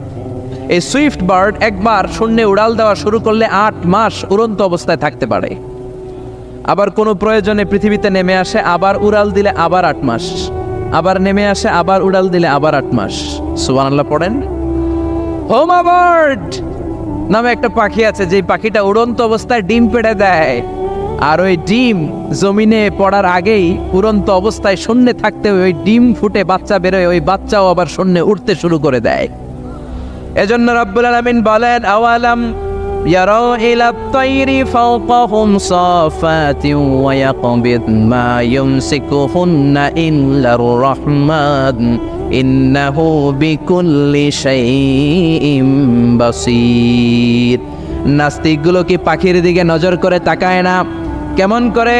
এই সুইফট বার্ড একবার শূন্যে উড়াল দেওয়া শুরু করলে 8 মাস উড়ন্ত অবস্থায় থাকতে পারে। আবার কোনো প্রয়োজনে পৃথিবীতে নেমে আসে, আবার উড়াল দিলে আবার 8 মাস, আবার নেমে আসে, আবার উড়াল দিলে আবার 8 মাস। সুবহানাল্লাহ পড়েন। হোমা বার্ড নামে একটা পাখি আছে, যে পাখিটা উড়ন্ত অবস্থায় ডিম পেড়ে দেয়, আর ওই ডিম জমিনে পড়ার আগেই উড়ন্ত অবস্থায় শূন্যে থাকতে ওই ডিম ফুটে বাচ্চা বেরোয়, ওই বাচ্চাও আবার শূন্যে উঠতে শুরু করে দেয়। এজন্য রব্বুল আলামিন বলেন, আওয়ালাম ইয়ারাউ ইলা তাইরি ফাওকাহুম সাফাতিন ওয়া ইয়াকবিদ মা ইউমসিকুহুন্না ইল্লার রাহমান ইন্নাহু বিকুল্লি শাইইন বাসীর। নাস্তিকগুলো কি পাখির দিকে নজর করে তাকায় না? কেমন করে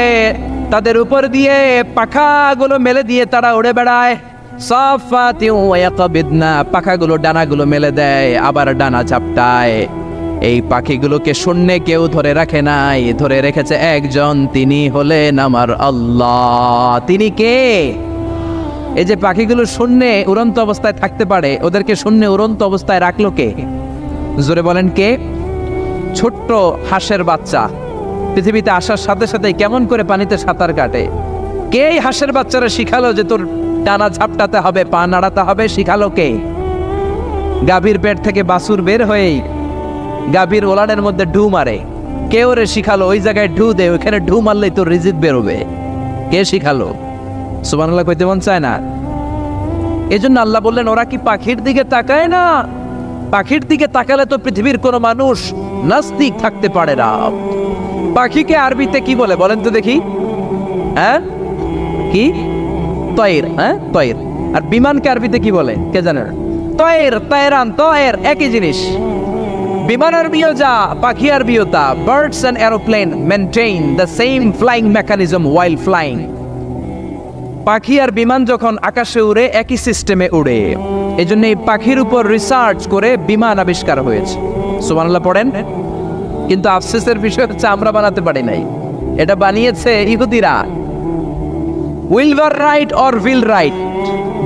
তাদের উপর দিয়ে পাখাগুলো মেলে দিয়ে তারা উড়ে বেড়ায়। সাফাতিন ওয়া ইয়াকবিদনা, পাখাগুলো ডানাগুলো মেলে দেয়, আবার ডানা ঝাপটায়। এই পাখিগুলোকে শূন্যে কেউ ধরে রাখে নাই, ধরে রেখেছে একজন, তিনি হলেন আমার আল্লাহ। তিনি কে? এই যে পাখিগুলো শূন্যে উড়ন্ত অবস্থায় থাকতে পারে, ওদেরকে শূন্যে উড়ন্ত অবস্থায় রাখলো কে? জোরে বলেন কে? ছোট্ট হাঁসের বাচ্চা পৃথিবীতে আসার সাথে সাথে কেমন করে পানিতে সাঁতার কাটে? কে এই হাঁসের বাচ্চারা শিখালো যে তোর টানা ঝাপটাতে হবে, পা নাড়াতে হবে? শিখালো কে? গাভীর পেট থেকে বাছুর বের হয়েই গাভীর ওলানের মধ্যে ঢু মারে। কে ওরে শিখালো ওই জায়গায় ঢু দে, ওইখানে ঢু মারলেই তোর রিজিক বেরোবে? কে শিখালো? সুবহানাল্লাহ কইতে মন চায় না? এজন্য আল্লাহ বললেন ওরা কি পাখির দিকে তাকায় না? পাখির দিকে তাকালে তো পৃথিবীর কোনো মানুষ নাস্তিক থাকতে পারে না। পাখিকে আরবিতে কি বলে বলেন তো দেখি? হ্যাঁ, কি? তয়ের। হ্যাঁ, তয়ের। আর বিমানকে আরবিতে কি বলে কে জানে? তয়ের, তয়রান, তয়ের একই জিনিস। বিমান আরবিও যা, পাখি আরবিও তা। Birds and aeroplane maintain the same flying mechanism while flying. পাখি আর বিমান যখন আকাশে উড়ে একই সিস্টেমে উড়ে, এই জন্য এই পাখির উপর রিসার্চ করে বিমান আবিষ্কার হয়েছে। সুবহানাল্লাহ পড়েন। কিন্তু আফসোসের বিষয় হচ্ছে আমরা বানাতে পারি নাই, এটা বানিয়েছে ইহুদিরা। উইলভার রাইট অর উইল রাইট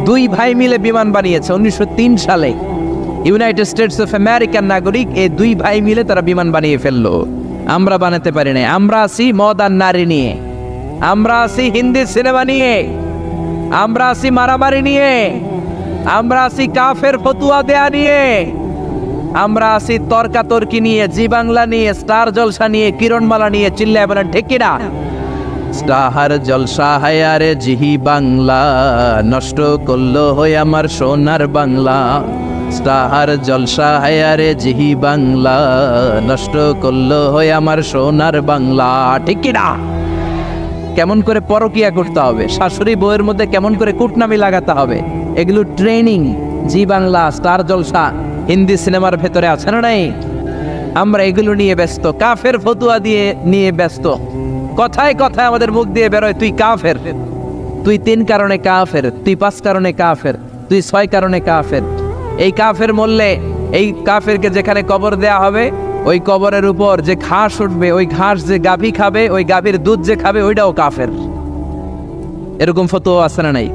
দুই ভাই মিলে বিমান বানিয়েছে 1903 সালে। ইউনাইটেড স্টেটস অফ আমেরিকার নাগরিক এই দুই ভাই মিলে তারা বিমান বানিয়ে ফেললো। আমরা বানাতে পারি নাই। আমরা আছি মদ আর নারী নিয়ে, আমরা আছি হিন্দি সিনেমা নিয়ে, আমরা আছি মারামারি নিয়ে, আমরা আছি কাফের ফতুয়া দেয়া নিয়ে, আমরা আছি তর্কাতর্কি নিয়ে, জি বাংলা নিয়ে, স্টার জলসা নিয়ে, কিরণমালা নিয়ে। চিল্লায় বলেন ঠিক কিনা? স্টার জলসা হায়ারে জিহি বাংলা, নষ্ট করলো হয়ে আমার সোনার বাংলা। স্টার জলসা হায়ারে জিহি বাংলা, নষ্ট করলো হয়ে আমার সোনার বাংলা। ঠিক কিনা? কেমন করে পরকিয়া করতে হবে, শাশুড়ি বউয়ের মধ্যে কেমন করে কুটনামি লাগাতে হবে, এগুলো ট্রেনিং জি বাংলা, স্টার জলসা, হিন্দি সিনেমার ভেতরে আছে না নাই? আমরা এগুলো নিয়ে ব্যস্ত, কাফের ফতুয়া দিয়ে নিয়ে ব্যস্ত। কথায় কথায় আমাদের মুখ দিয়ে বেরোয় তুই কাফের, তুই 3 কারণে কাফের, তুই 5 কারণে কাফের, তুই 6 কারণে কাফের। এই কাফের মরলে এই কাফেরকে যেখানে কবর দেয়া হবে ওই কবরের উপর যে ঘাস উঠবে, ওই ঘাস যে গাভী খাবে, ওই গাভীর দুধ যে খাবে ওইটাও কাফের। এরকম ফতোয়া আছে না নাই?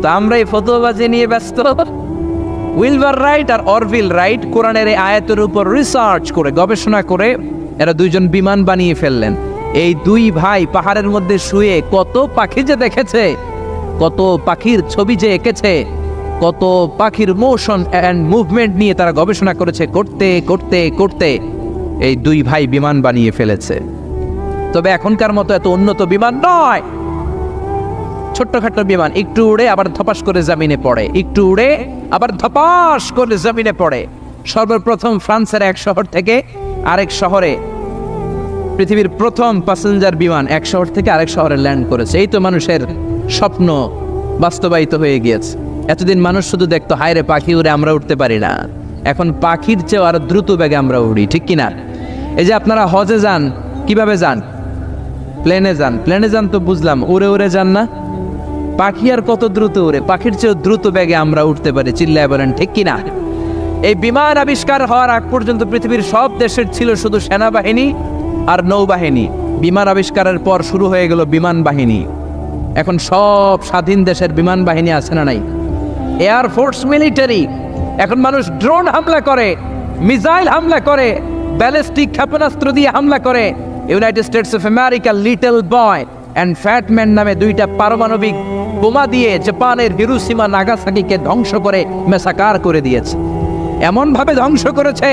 তো আমরা এই ফতোয়াবাজি নিয়ে ব্যস্ত। উইলভার রাইট আর অরভিল রাইট কোরআনের এই আয়াতের উপর রিসার্চ করে, গবেষণা করে এরা দুইজন বিমান বানিয়ে ফেললেন। এই দুই ভাই পাহাড়ের মধ্যে শুয়ে কত পাখি যে দেখেছে, কত পাখির ছবি যে এঁকেছে, কত পাখির মোশন অ্যান্ড মুভমেন্ট নিয়ে তারা গবেষণা করেছে। করতে করতে করতে এই দুই ভাই বিমান বানিয়ে ফেলেছে। তবে এখনকার মতো এত উন্নত বিমান নয়, ছোট্টখাট্ট বিমান, একটু উড়ে আবার ধপাস করে জমিনে পড়ে, একটু উড়ে আবার ধপাস করে জমিনে পড়ে। সর্বপ্রথম ফ্রান্সের এক শহর থেকে আরেক শহরে পৃথিবীর প্রথম প্যাসেঞ্জার বিমান এক শহর থেকে আরেক শহরে ল্যান্ড করেছে। এই তো মানুষের স্বপ্ন বাস্তবায়িত হয়ে গিয়েছে। এতদিন মানুষ শুধু দেখতো হায় রে পাখি উড়ে, আমরা উঠতে পারি না। এখন পাখির চেয়েও আরো দ্রুত বেগে আমরা উড়ি। ঠিক কিনা? এই যে আপনারা হজে যান, কিভাবে যান? প্লেনে যান। প্লেনে যান তো বুঝলাম, উড়ে উড়ে যান না? পাখি আর কত দ্রুত উড়ে, পাখির চেয়েও দ্রুত বেগে আমরা উঠতে পারি। চিল্লায় বলেন ঠিক কিনা? এই বিমান আবিষ্কার হওয়ার আগ পর্যন্ত পৃথিবীর সব দেশের ছিল শুধু সেনাবাহিনী আর নৌবাহিনী। বিমান আবিষ্কারের পর শুরু হয়ে গেল বিমান বাহিনী। এখন সব স্বাধীন দেশের বিমান বাহিনী আছে না নাই? Air force, military. এখন মানুষ ড্রোন হামলা করে, মিসাইল হামলা করে, ব্যালিস্টিক ক্ষেপণাস্ত্র দিয়ে হামলা করে। United states of America little boy and fat man নামে 2টা পারমাণবিক বোমা দিয়ে জাপানের হিরোশিমা নাগাসাকিকে ধ্বংস করে মেসাকার করে দিয়েছে। এমনভাবে ধ্বংস করেছে,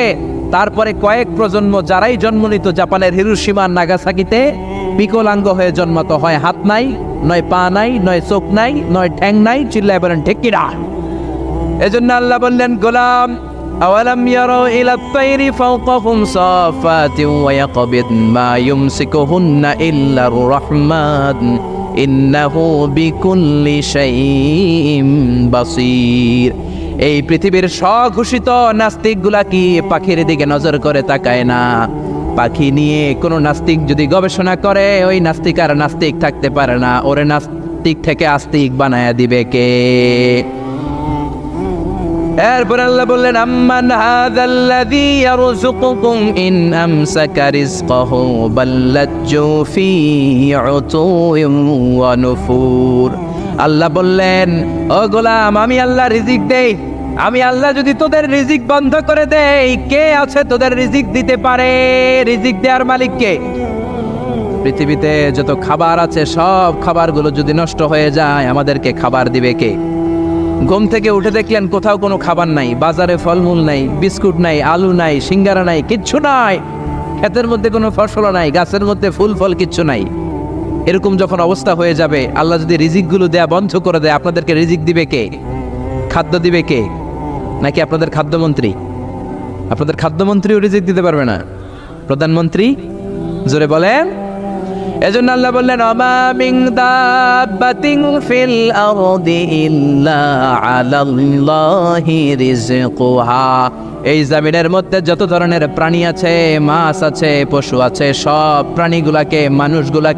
তারপরে কয়েক প্রজন্ম যারাই জন্ম নিত জাপানের হিরোশিমা নাগাসাকিতে বিকলাঙ্গ হয়ে জন্মাতো। হয় হাত নাই, নয় পা নাই, নয় চোখ নাই, নয় ঠ্যাং নাই। চিল্লায় বলেন ঠিক কিনা? এজন্য আল্লাহ বললেন গোলাম আওয়ালাম ইয়ারাউ ইলাত তাইরি ফাওকাহুম সাফাতিন ওয়া ইয়াকবিদ মা ইউমসিকুহুন্না ইল্লার রাহমান ইন্নাহু বিকুল্লি শাইইন বাসীর। এই পৃথিবীর স্বঘোষিত নাস্তিকগুলা কি পাখির দিকে নজর করে তাকায় না? পাখি নিয়ে কোনো নাস্তিক যদি গবেষণা করে, ওই নাস্তিক আর নাস্তিক থাকতে পারে না। ওরে নাস্তিক থেকে আস্তিক বানায়া দিবে কে? এরপর আল্লাহ বললেন আম্মান হাযাল্লাযী ইয়ারযুকুকুম ইন আমসাকা রিজকাহু বাল্লাজ্জু ফী উতুইন ওয়া নুফুর। আল্লাহ বললেন ও গোলাম, আমি আল্লাহ রিজিক দেই, আমি আল্লাহ যদি তোদের রিজিক বন্ধ করে দেই, কে আছে তোদের রিজিক দিতে পারে? রিজিক দেওয়ার মালিক কে? পৃথিবীতে যত খাবার আছে সব খাবারগুলো যদি নষ্ট হয়ে যায়, আমাদেরকে খাবার দিবে কে? ঘুম থেকে উঠে দেখলেন কোথাও কোনো খাবার নাই, বাজারে ফলমূল নাই, বিস্কুট নাই, আলু নাই, সিঙ্গারা নাই, কিচ্ছু নাই, ক্ষেতের মধ্যে কোনো ফসল নাই, গাছের মধ্যে ফুল ফল কিচ্ছু নাই। এরকম যখন অবস্থা হয়ে যাবে, আল্লাহ যদি রিজিকগুলো দেয়া বন্ধ করে দেয়, আপনাদেরকে রিজিক দিবে কে? খাদ্য দিবে কে? নাকি আপনাদের খাদ্যমন্ত্রী? আপনাদের খাদ্যমন্ত্রীও রিজিক দিতে পারবে না, প্রধানমন্ত্রী? জোরে বলেন। এজন্য আল্লাহ বললেন, ওমা মিন দাব্বাতিন ফিল আরদি ইল্লা আলাল্লাহি রিজকুহা। এই জমিনের মধ্যে যত ধরনের প্রাণী আছে, মাছ আছে, পশু আছে, সব প্রাণীগুলাকে, মানুষগুলাকে